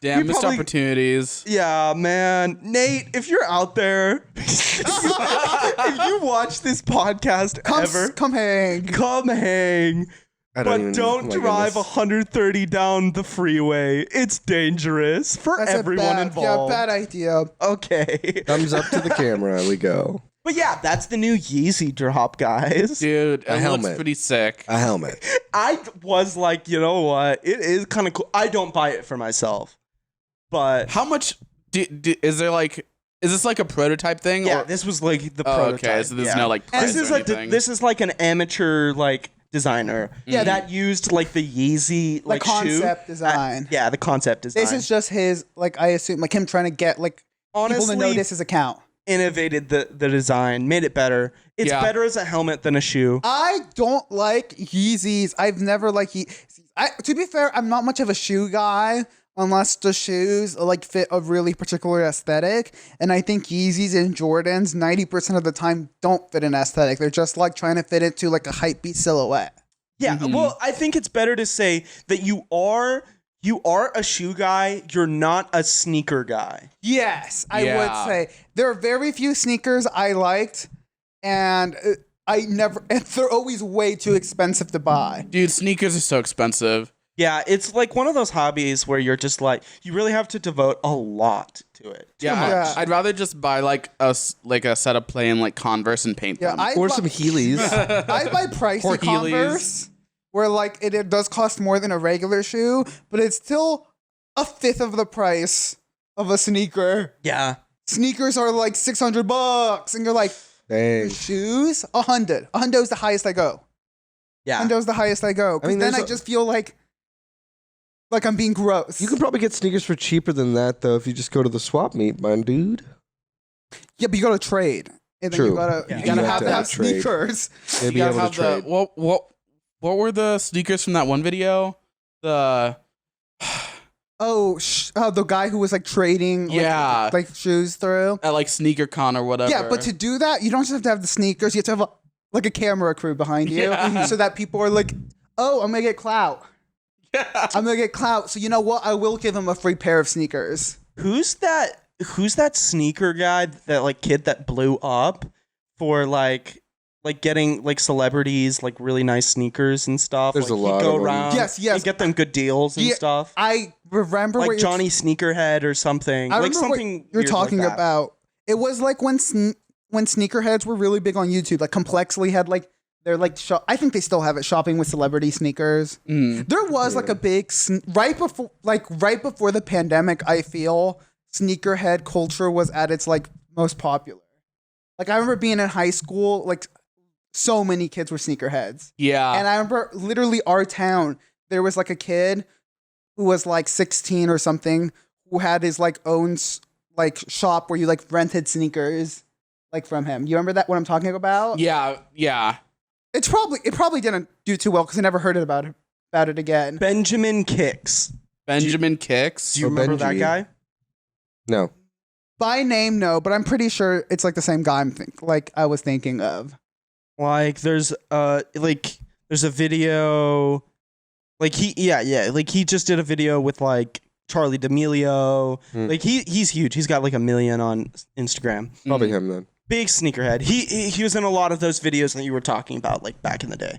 Damn, we missed probably- opportunities. Yeah, man. Nate, if you're out there, if you watch this podcast ever, Come hang. come hang. I But even- don't oh my drive goodness. 130 down the freeway. It's dangerous for That's everyone a bad, involved. Yeah, bad idea. Okay. Thumbs up to the camera. We go. But yeah, that's the new Yeezy drop, guys. Dude, A it helmet. looks pretty sick. A helmet. I was like, you know what? It is kind of cool. I don't buy it for myself. But How much is there like? Is this like a prototype thing? yeah, or, this was like the oh, prototype. okay, so there's yeah. no like price This is or like anything. this is like an amateur like designer that used like the Yeezy like concept shoe. design. Yeah, the concept design. This is just his, like, I assume, like him trying to get like people honestly to know this his account. innovated the design, made it better. It's Yeah. better as a helmet than a shoe. I don't like Yeezys. I've never liked Yeezys. To be fair, I'm not much of a shoe guy unless the shoes like fit a really particular aesthetic. And I think Yeezys and Jordans 90% of the time don't fit an aesthetic. They're just like trying to fit into like a hypebeast silhouette. Yeah, well, I think it's better to say that you are a shoe guy. You're not a sneaker guy. Yes, I Yeah. would say there are very few sneakers I liked, and and they're always way too expensive to buy. Dude, sneakers are so expensive. Yeah, it's like one of those hobbies where you're just like, you really have to devote a lot to it. Yeah, much. I'd rather just buy like a set of plain like Converse and paint Yeah, them. Or some Heelys. I buy Or pricey Heelys. Converse, where like it does cost more than a regular shoe, but it's still a fifth of the price of a sneaker. Yeah. Sneakers are like $600, and you're like, Dang. shoes? $100. $100 is the highest I go. Yeah. $100 is the highest I go. 'Cause I mean, then there's I just feel like I'm being gross. You can probably get sneakers for cheaper than that, though, if you just go to the swap meet, my dude. Yeah, but you gotta trade. And then True. you gotta, Yeah. you You gotta have have to to have have trade. sneakers. They'd You be gotta able to have trade. the what were the sneakers from that one video? The Oh, the guy who was like trading Yeah. like shoes through. at like SneakerCon or whatever. Yeah, but to do that, you don't just have to have the sneakers. You have to have like a camera crew behind you, Yeah. so that people are like, "Oh, I'm gonna get clout. I'm gonna get clout." So you know what? I will give him a free pair of sneakers. Who's that who's that sneaker guy, that like kid that blew up for like getting like celebrities like really nice sneakers and stuff. There's like, a lot he'd go of them. around, Yes. he'd get them good deals and Yeah, stuff. I remember Like what Johnny Sneakerhead or something. I Like remember what something you're weird talking like that. about. It was like when sneakerheads were really big on YouTube. Like Complexly had like they're like I think they still have it, shopping with celebrity sneakers. There was like a big right before the pandemic. I feel sneakerhead culture was at its like most popular. Like I remember being in high school, like so many kids were sneakerheads. Yeah. And I remember literally our town, there was like a kid who was like 16 or something who had his like own like shop where you like rented sneakers like from him. You remember that what I'm talking about? Yeah. It probably didn't do too well because I never heard about it again. Benjamin Kicks. Benjamin Kicks. Do you Or remember that Benji. guy? No. By name, no, but I'm pretty sure it's like the same guy I was thinking of. Like there's a video, like he just did a video with like Charlie D'Amelio. Like he's huge. He's got like 1 million on Instagram. Probably him then. Big sneakerhead. He was in a lot of those videos that you were talking about like back in the day.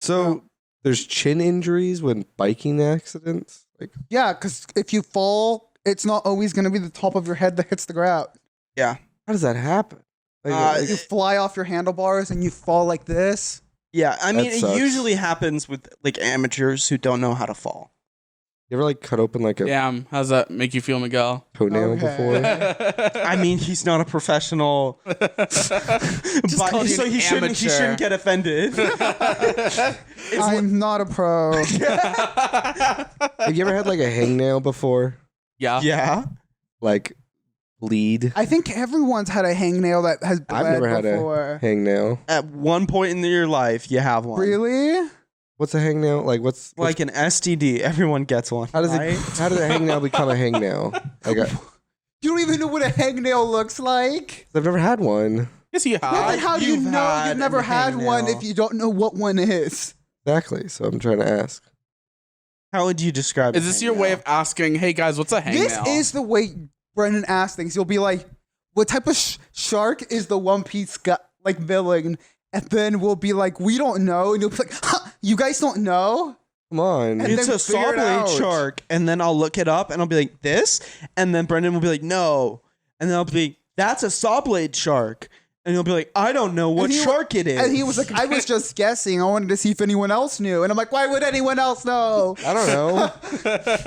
So there's chin injuries when biking accidents. Like Yeah, because if you fall, it's not always going to be the top of your head that hits the ground. Yeah. how does that happen? Like, You fly off your handlebars and you fall like this. Yeah, I mean, That it sucks. usually happens with like amateurs who don't know how to fall. you ever like cut open like a Damn, how's that make you feel, Miguel? toenail Okay. before? I mean, he's not a professional, but, called you so an he shouldn't get offended. I'm not a pro. Have you ever had like a hangnail before? Yeah. Yeah. Like bleed? I think everyone's had a hangnail that has bled I've never had before. a hangnail. At one point in your life, you have one. Really? What's a hangnail? Like what's Like an STD, everyone gets one. how does right? it how does a hangnail become a hangnail? Like You don't even know what a hangnail looks like? I've never had one. Yes, you Well, have. then how do you you've know had you've never a had one hangnail. if you don't know what one is? Exactly. So I'm trying to ask. How would you describe? Is a this your hangnail? way of asking, hey guys, what's a hangnail? This is the way Brennan asks things. You'll be like, what type of shark is the One Piece like villain? And then we'll be like, we don't know. And you'll be like, huh, you guys don't know? Come on. And It's then a figure saw it blade out. shark, and then I'll look it up, and I'll be like, this, and then Brendan will be like, no, and then I'll be like, that's a saw blade shark, and he'll be like, I don't know what And he- shark it is. And he was like, I was just guessing. I wanted to see if anyone else knew. And I'm like, why would anyone else know? I don't know.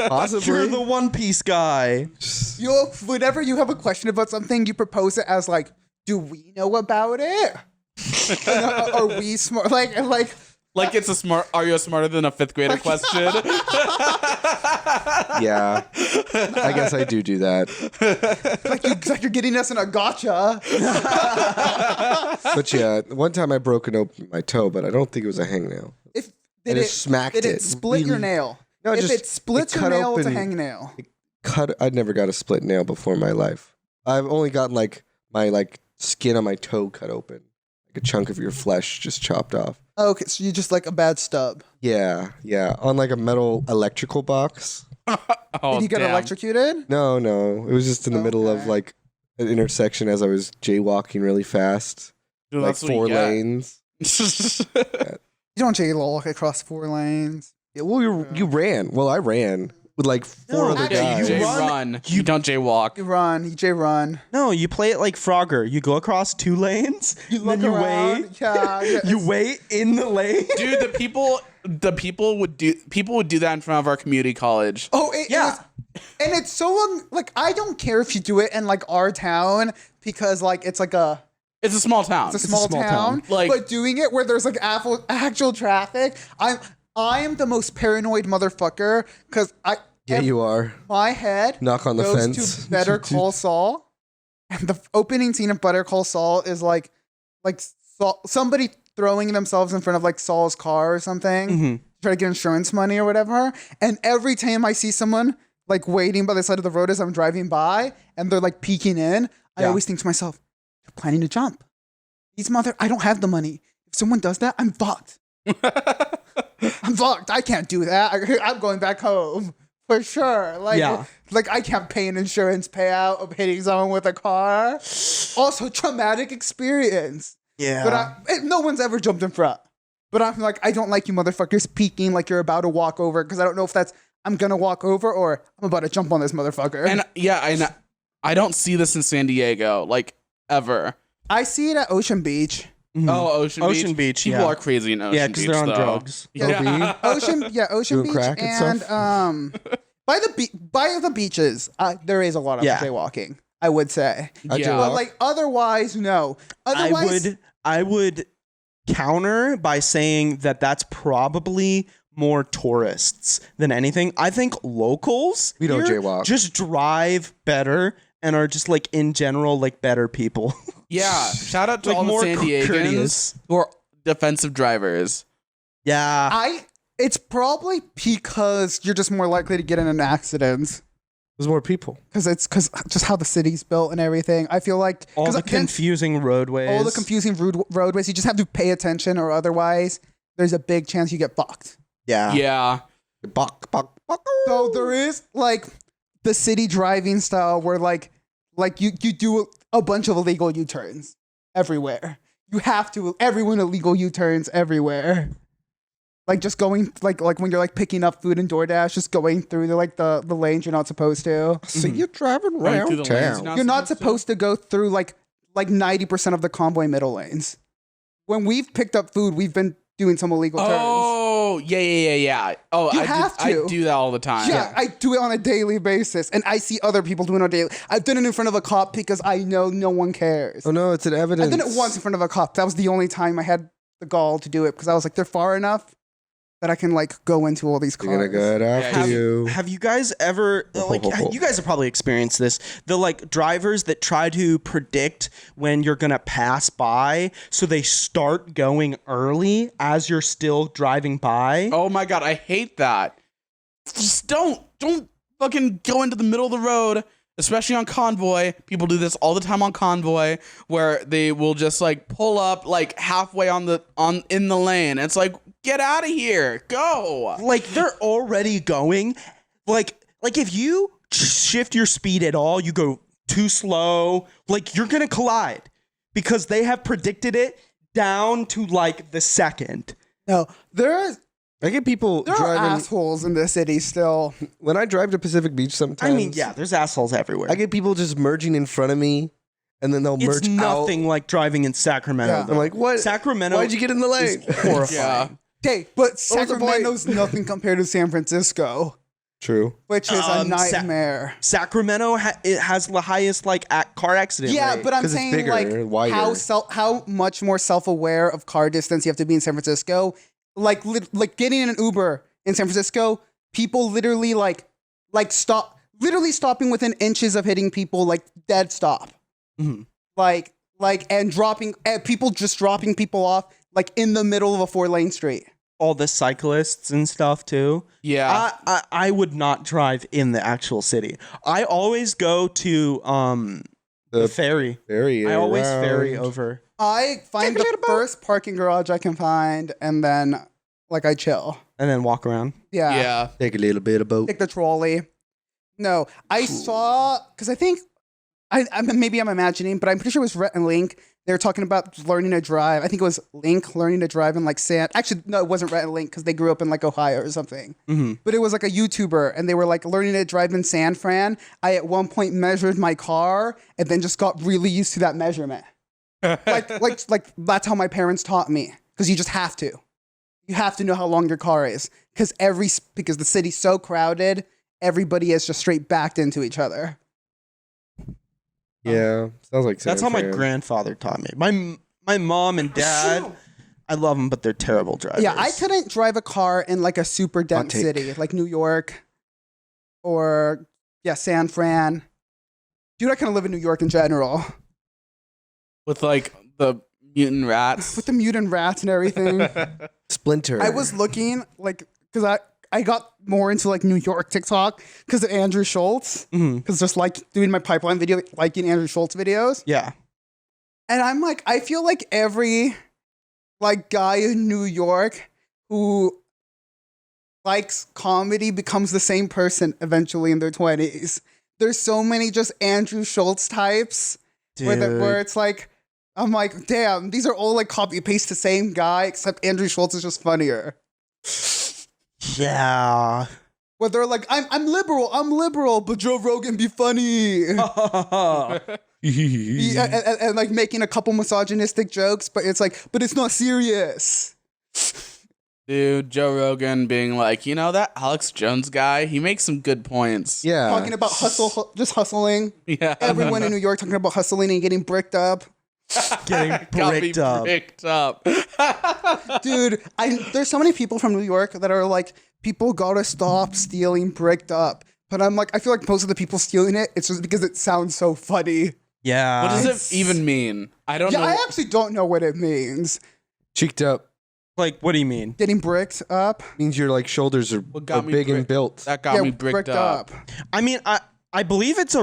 Possibly. you're the One Piece guy. Whenever you have a question about something, you propose it as like, do we know about it? Are we smart? like it's a smart. Are you smarter than a fifth grader question? Yeah. I guess I do that. like you're getting us in a gotcha. But yeah, one time I broke open my toe, but I don't think it was a hangnail. If I just smacked did it it split your really- nail? No, if just- it splits it your cut nail, it's a open- hangnail. I'd never got a split nail before in my life. I've only gotten like my like skin on my toe cut open. Like a chunk of your flesh just chopped off. Oh, okay, so you just like a bad stub. Yeah, yeah. On like a metal electrical box. Oh, Did you get damn. electrocuted? No. It was just in the middle of Okay. like an intersection as I was jaywalking really fast. Dude, Like that's what you 4 get. lanes. You don't jaywalk across 4 lanes. Yeah, well, you ran. Well, I ran with like 4 No, other actually, Yeah, you guys. J run- run. You don't jaywalk. You run, you J run. No, you play it like Frogger. You go across 2 lanes, You then look you around. wait. Yeah, yeah, You it's- wait in the lane. Dude, people would do that in front of our community college. Oh, it Yeah. was, and it's so like I don't care if you do it in like our town because like it's like It's a small town. it's a small town. Like- but doing it where there's like actual traffic, I am the most paranoid motherfucker because Yeah, you are. my head Knock on the goes fence. to Better Call Saul, and the opening scene of Better Call Saul is like somebody throwing themselves in front of like Saul's car or something, Mhm. try to get insurance money or whatever. And every time I see someone like waiting by the side of the road as I'm driving by, and they're like peeking in, I Yeah. always think to myself, "They're planning to jump. I don't have the money. If someone does that, I'm fucked. I'm fucked. I can't do that. I'm going back home." For sure. Like, Yeah. like I can't pay an insurance payout of hitting someone with a car. Also, traumatic experience. Yeah. But no one's ever jumped in front. But I'm like, I don't like you motherfuckers peeking like you're about to walk over because I don't know if that's I'm gonna walk over or I'm about to jump on this motherfucker. And I don't see this in San Diego, like, ever. I see it at Ocean Beach. Mhm. Oh, Ocean Beach. People yeah. are crazy in Ocean Yeah, Beach, because they're on though. drugs. Yeah. Ocean Doing Beach crack and and stuff? by the beaches, there is a lot of Yeah. jaywalking. I would say, I Yeah. jaywalk. but like otherwise, no. Otherwise, I would counter by saying that that's probably more tourists than anything. I think locals We don't here jaywalk. just drive better and are just like in general like better people. Yeah. Shout out to Like all the more San Diegans courteous. who are defensive drivers. Yeah. it's probably because you're just more likely to get in an accident. There's more people. Because just how the city's built and everything. I feel like all 'cause the confusing roadways. all the confusing roadways. You just have to pay attention, or otherwise, there's a big chance you get fucked. Yeah. Yeah. Bok, bok, bok. So there is like the city driving style where like you do a bunch of illegal U-turns everywhere. You have to everyone illegal U-turns everywhere. Like just going like when you're like picking up food in DoorDash, just going through the lanes you're not supposed to. So you're driving Running through around the lanes, town. You're not supposed to go through like 90% of the convoy middle lanes. When we've picked up food, we've been doing some illegal turns. Oh, yeah. Oh, You I have I to. do that all the time. Yeah, I do it on a daily basis, and I see other people doing it on a daily. I've done it in front of a cop because I know no one cares. Oh no, it's an evidence. I've done it once in front of a cop. That was the only time I had the gall to do it because I was like, they're far enough that I can like go into all these cars. They're gonna get after Yeah, you. Have you guys ever like you guys have probably experienced this, the like drivers that try to predict when you're gonna pass by, so they start going early as you're still driving by? Oh my god, I hate that. Just don't fucking go into the middle of the road, especially on convoy. People do this all the time on convoy, where they will just like pull up like halfway in the lane. It's like, get out of here, go. Like they're already going. Like if you shift your speed at all, you go too slow, like you're gonna collide because they have predicted it down to like the second. No, there I get people are driving. assholes in the city still. When I drive to Pacific Beach sometimes, I mean, yeah, there's assholes everywhere. I get people just merging in front of me, and then they'll It's merge nothing like driving in Sacramento. Yeah. though. I'm like, what? Sacramento. Why'd you get in the lane? is horrifying. Yeah. Okay, but was the point? Sacramento's nothing compared to San Francisco, True. which is a Sa- nightmare. Sacramento it has the highest like car accident Yeah, rate. but I'm 'Cause it's saying bigger, like wider. how much more self-aware of car distance you have to be in San Francisco. Like getting in an Uber in San Francisco, people literally literally stopping within inches of hitting people, like dead stop. Mhm. And dropping people just dropping people off like in the middle of a 4-lane street. all the cyclists and stuff too. Yeah. I would not drive in the actual city. I always go to the ferry. Ferry. I always around. ferry over. I find Take a the little boat. first parking garage I can find, and then like I chill. And then walk around. yeah. Take a little bit of boat. Take the trolley. No, I saw because I think maybe I'm imagining, but I'm pretty sure it was Rhett and Link. They were talking about learning to drive. I think it was Link learning to drive in like San. Actually, no, it wasn't Rhett and Link because they grew up in like Ohio or something. Mm-hmm. But it was like a YouTuber, and they were like learning to drive in San Fran. I at one point measured my car, and then just got really used to that measurement. like that's how my parents taught me, because you just have to. You have to know how long your car is, because the city's so crowded, everybody is just straight backed into each other. Yeah, sounds like That's how my San Fran. grandfather taught me. My mom and dad, I love them, but they're terrible drivers. Yeah, I couldn't drive a car in like a super dense take. city like New York or San Fran. Dude, I kind of live in New York in general With like the mutant rats. with the mutant rats and everything. Splinter. I was looking like because I got more into like New York TikTok because of Andrew Schulz, Mhm. because just like doing my pipeline video, liking Andrew Schulz videos, Yeah. and I'm like, I feel like every like guy in New York who likes comedy becomes the same person eventually in their 20s. There's so many just Andrew Schulz types where it's like, I'm like, damn, these are all like copy paste the same guy, except Andrew Schulz is just funnier. Yeah. Where they're like, I'm liberal, but Joe Rogan be funny. And like making a couple misogynistic jokes, but it's like, but it's not serious. Dude, Joe Rogan being like, you know, that Alex Jones guy, he makes some good points. Yeah. Talking about just hustling. Yeah. Everyone in New York talking about hustling and getting bricked up. Getting Got me bricked up. bricked up. Dude, there's so many people from New York that are like, people gotta stop stealing bricked up. But I'm like, I feel like most of the people stealing it, it's just because it sounds so funny. Yeah. What does it even mean? I don't know. I actually don't know what it means. Cheeked up Like, what do you mean? Getting bricked up. means your like shoulders are What got me big and bricked- built. That got me bricked up. I mean, I believe it's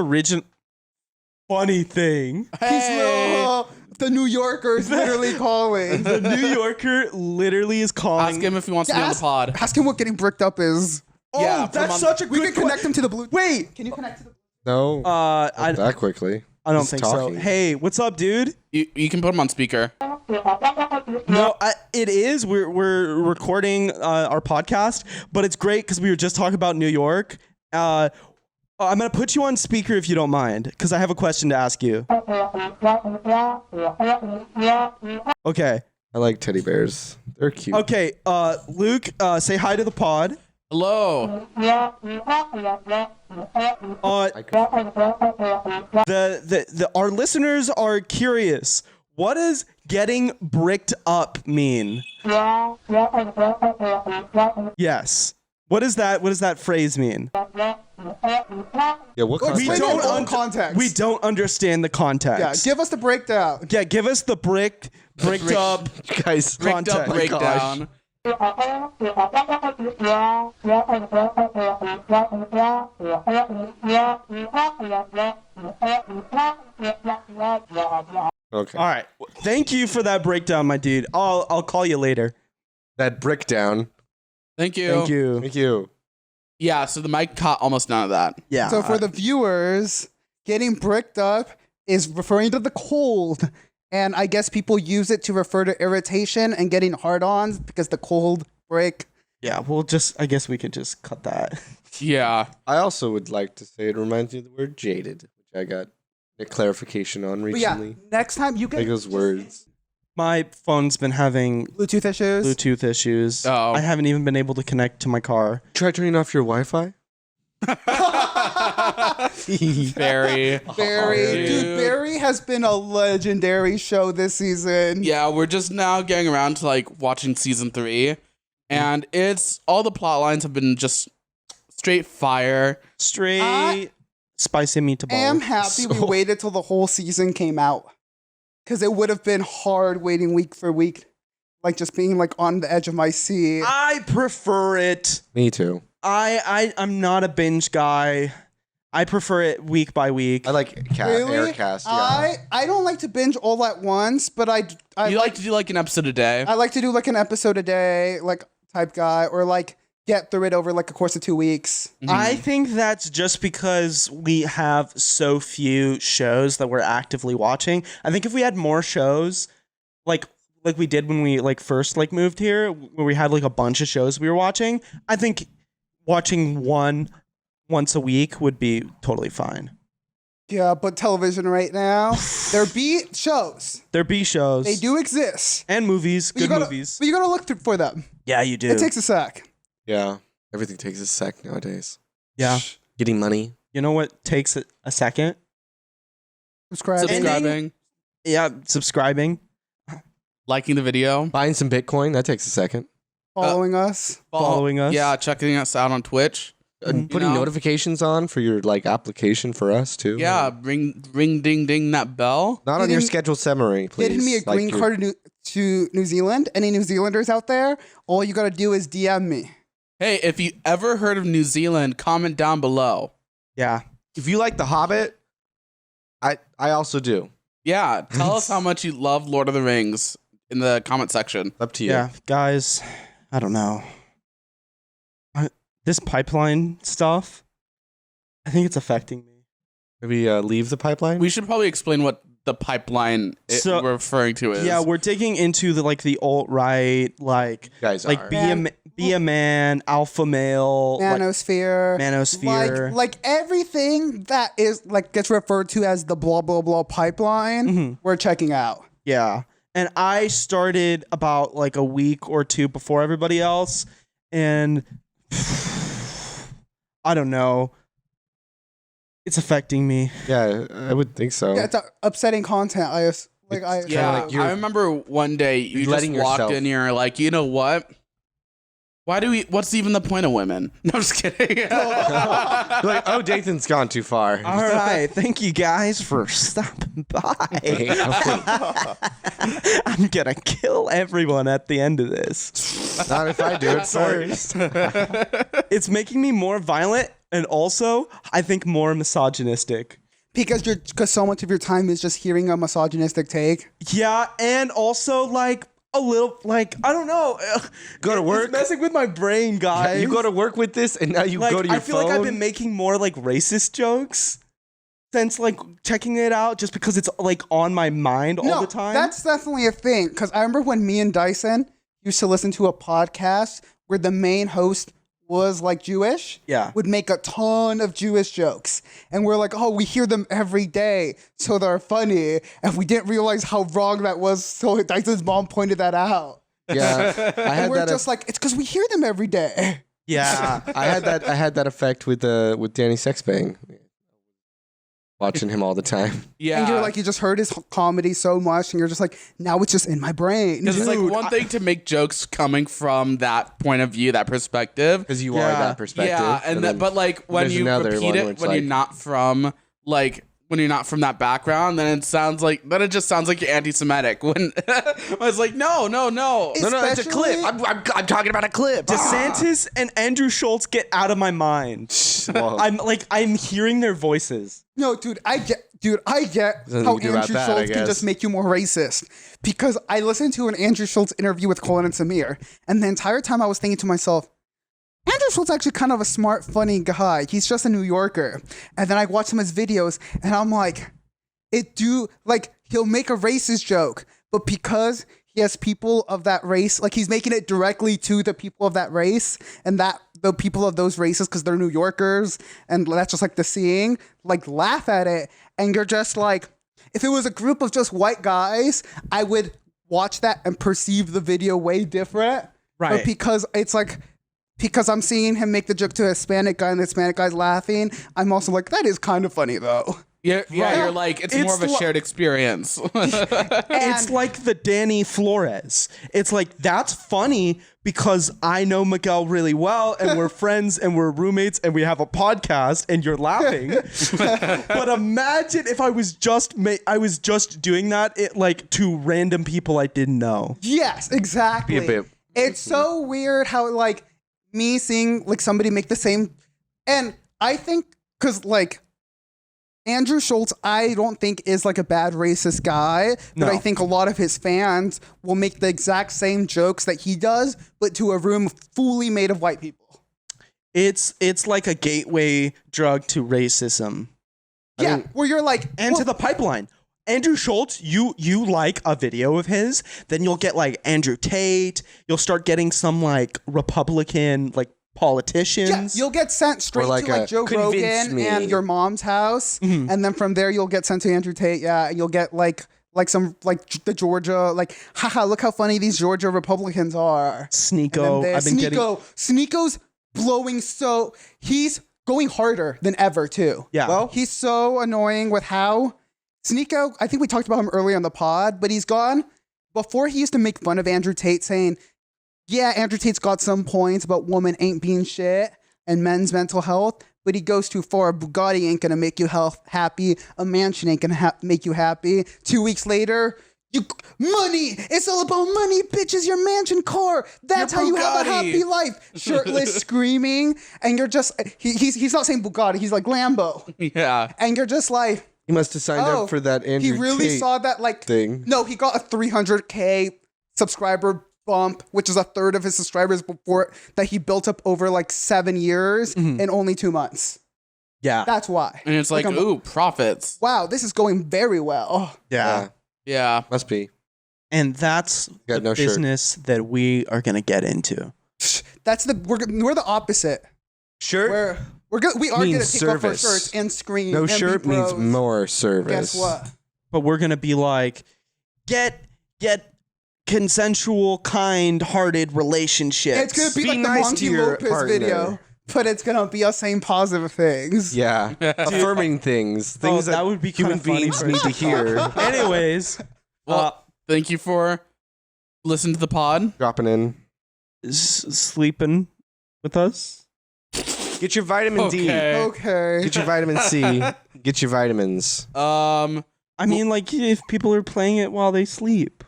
funny thing. The New Yorker is literally calling. The New Yorker literally is calling. Ask him if he wants to be on the pod. Ask him what getting bricked up is. Oh, Yeah, put him that's on- such a We good can connect him to the blue. Wait. Can you connect to the No, I not that quickly. don't He's think talking. so. Hey, what's up, dude? You can put him on speaker. No, it is. We're recording our podcast, but it's great because we were just talking about New York. I'm gonna put you on speaker if you don't mind, because I have a question to ask you. Okay. I like teddy bears. They're cute. Okay. Luke, say hi to the pod. Hello. Our listeners are curious. What does getting bricked up mean? Yes. What does that phrase mean? Yeah, what Explain context? it in all context. We don't understand the Yeah, context. give us the breakdown. Yeah, give us the bricked up. Guys, Bricked up Context. breakdown. okay. All right. Thank you for that breakdown, my dude. I'll call you later. That brick down. Thank you. Thank you. Thank you. Yeah, so the mic caught almost none of that. Yeah. So for the viewers, getting bricked up is referring to the cold. And I guess people use it to refer to irritation and getting hard-ons because the cold break. yeah, I guess we could just cut that. Yeah. I also would like to say it reminds me of the word jaded, which I got a clarification on But yeah, recently. next time you Like can those words. My phone's been having Bluetooth issues. Bluetooth issues. Oh. I haven't even been able to connect to my car. Try turning off your Wi-Fi. Barry. Barry, dude, Dude. Barry has been a legendary show this season. Yeah, we're just now getting around to like watching season 3. And it's all the plot lines have been just straight fire. Straight spicy meatball. I am happy we waited till the whole season came out. Because it would have been hard waiting week for week. Like just being like on the edge of my seat. I prefer it. Me too. I'm not a binge guy. I prefer it week by week. I like Really? Aircast. Yeah. I don't like to binge all at once, but I You like to do like an episode a day? I like to do like an episode a day, like type guy, or like get through it over like a course of 2 weeks. I think that's just because we have so few shows that we're actively watching. I think if we had more shows, like we did when we like first like moved here, where we had like a bunch of shows we were watching, I think watching one once a week would be totally fine. Yeah, but television right now, there be shows. There be shows. They do exist. And movies, But you good gotta- movies. But you gotta look for them. Yeah, you do. It takes a sec. Yeah. Everything takes a sec nowadays. Yeah. Getting money. You know what takes a second? Subscribe. Subscribing, Yeah, subscribing. liking the video, Buying some Bitcoin. That takes a second. Following us. Following us. Yeah, checking us out on Twitch. Putting know? notifications on for your like application for us too. Yeah, ring ding ding that bell. Not on your Getting- scheduled summary, please. Getting me a Like green your- card to New Zealand. Any New Zealanders out there? All you gotta do is DM me. Hey, if you ever heard of New Zealand, comment down below. Yeah. If you like The Hobbit, I also do. Yeah, tell us how much you love Lord of the Rings in the comment section. Up to you. Yeah, guys, I don't know. this pipeline stuff, I think it's affecting me. Maybe leave the pipeline. We should probably explain what the pipeline we're referring to is. Yeah, we're digging into the alt-right, like You guys like are. be a man, alpha male, Manosphere. manosphere. Like everything that is like gets referred to as the blah blah blah pipeline, we're checking out. Yeah. And I started about like a week or two before everybody else, and I don't know. It's affecting me. Yeah, I would think so. Yeah, it's upsetting content. I I remember one day you just letting walked yourself- in here and like, you know what? What's even the point of women? No, I'm just kidding. You're like, oh, Dathan's gone too far. All right. Thank you guys for stopping by. I'm going to kill everyone at the end of this. Not if I do it first. It's making me more violent and also, I think, more misogynistic. because so much of your time is just hearing a misogynistic take. Yeah, and also like a little like I don't know. Go to work. It's messing with my brain, guys. You go to work with this, and now you like, go to your I feel phone. like I've been making more like racist jokes since like checking it out, just because it's like on my mind all the time. That's definitely a thing. Because I remember when me and Dyson used to listen to a podcast where the main host was like Jewish, Yeah. would make a ton of Jewish jokes. And we're like, oh, we hear them every day, so they're funny. And we didn't realize how wrong that was, so Dyson's mom pointed that out. Yeah, I And had we're that. just like, it's because we hear them every day. Yeah. I had that effect with Danny Sexbang. Watching him all the time. Yeah. And you're like, you just heard his comedy so much, and you're just like, now it's just in my brain. Because it's like one thing to make jokes coming from that point of view, that perspective. Because you Yeah. are that perspective. Yeah, and then but like when there's you another repeat one where it it's when like- you're not from that background, then it just sounds like you're anti-Semitic. When I was like, no. no, it's a clip. I'm talking about a clip. DeSantis and Andrew Schulz get out of my mind. Whoa. I'm hearing their voices. No, dude, I get Nothing how we can do about Andrew that, I Schultz can guess. just make you more racist. Because I listened to an Andrew Schultz interview with Colin and Samir, and the entire time I was thinking to myself, Andrew Schultz actually kind of a smart, funny guy. He's just a New Yorker. And then I watch some of his videos, and I'm like, he'll make a racist joke, but because he has people of that race, like he's making it directly to the people of that race, and that the people of those races, because they're New Yorkers, and that's just like the seeing, like laugh at it, and you're just like, if it was a group of just white guys, I would watch that and perceive the video way different. Right. But because I'm seeing him make the joke to a Hispanic guy and the Hispanic guy's laughing, I'm also like, that is kind of funny though. Yeah, you're like, it's more of a It's shared experience. It's like the Danny Flores. It's like, that's funny because I know Miguel really well and we're friends and we're roommates and we have a podcast and you're laughing. But imagine if I was just doing that to random people I didn't know. Yes, exactly. Be a bit- It's so weird how like me seeing like somebody make the same, and I think because like Andrew Schultz, I don't think is like a bad racist guy, but No. I think a lot of his fans will make the exact same jokes that he does, but to a room fully made of white people. It's like a gateway drug to racism Yeah, where you're like, and to the pipeline. Andrew Schultz, you like a video of his, then you'll get like Andrew Tate. You'll start getting some like Republican like politicians. yeah, you'll get sent straight like to like a Joe convince Rogan me. and your mom's house, and then from there you'll get sent to Andrew Tate. Yeah, and you'll get like some like the Georgia like, haha, look how funny these Georgia Republicans are. Sneeko. I've been getting. Sneeko's blowing, so he's going harder than ever too. Yeah. Well, he's so annoying with how Sneeko, I think we talked about him earlier on the pod, but he's gone. Before he used to make fun of Andrew Tate saying, yeah, Andrew Tate's got some points, but woman ain't being shit and men's mental health, but he goes too far. A Bugatti ain't gonna make you happy. A mansion ain't gonna make you happy. 2 weeks later, money. It's all about money, bitches. Your mansion car. That's Your how you have a Bugatti. happy life. Shirtless, screaming, and you're just he's not saying Bugatti. He's like Lambo, Yeah. and you're just like, He must have signed oh, up for that Andrew he really Tate saw that like thing. No, he got a 300K subscriber bump, which is a third of his subscribers before that he built up over like 7 years in only 2 months. Yeah. That's why. And it's like, ooh, profits. Wow, this is going very well. Yeah. Yeah. Must be. And that's Got the no shirt. business that we are going to get into. That's we're the opposite. Shirt? We are going Means to take off our service. shirts and scream. No and be shirt means bros. more service. Guess what? But we're going to be like, get consensual, kind-hearted relationships. It's going to be Be like nice the to Monty your Lopez partner. video, but it's going to be us saying positive things. Yeah. Affirming things. Things that would be human kinda funny beings for need us to hear. Anyways, Well, thank you for listening to the pod. Dropping in. sleeping with us. Get your vitamin D. Okay. Get your vitamin C. Get your vitamins. I mean, like, if people are playing it while they sleep.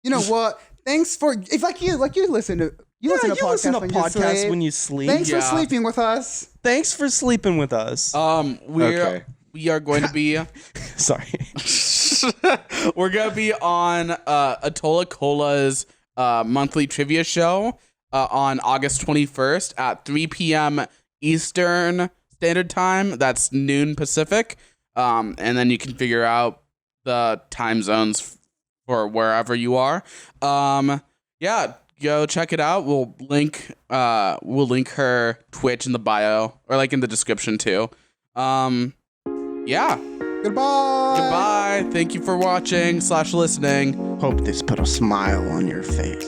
You know what? Thanks for if you listen to listen to podcasts when you sleep. Thanks Yeah. for sleeping with us. Thanks for sleeping with us. Okay. We are going to be Sorry. we're gonna be on Atola Cola's monthly trivia show on August 21st at 3 p.m. Eastern Standard Time. That's noon Pacific. And then you can figure out the time zones for wherever you are. Yeah, go check it out. We'll link her Twitch in the bio or like in the description too. Yeah. Goodbye. Goodbye. Thank you for watching / listening. Hope this put a smile on your face.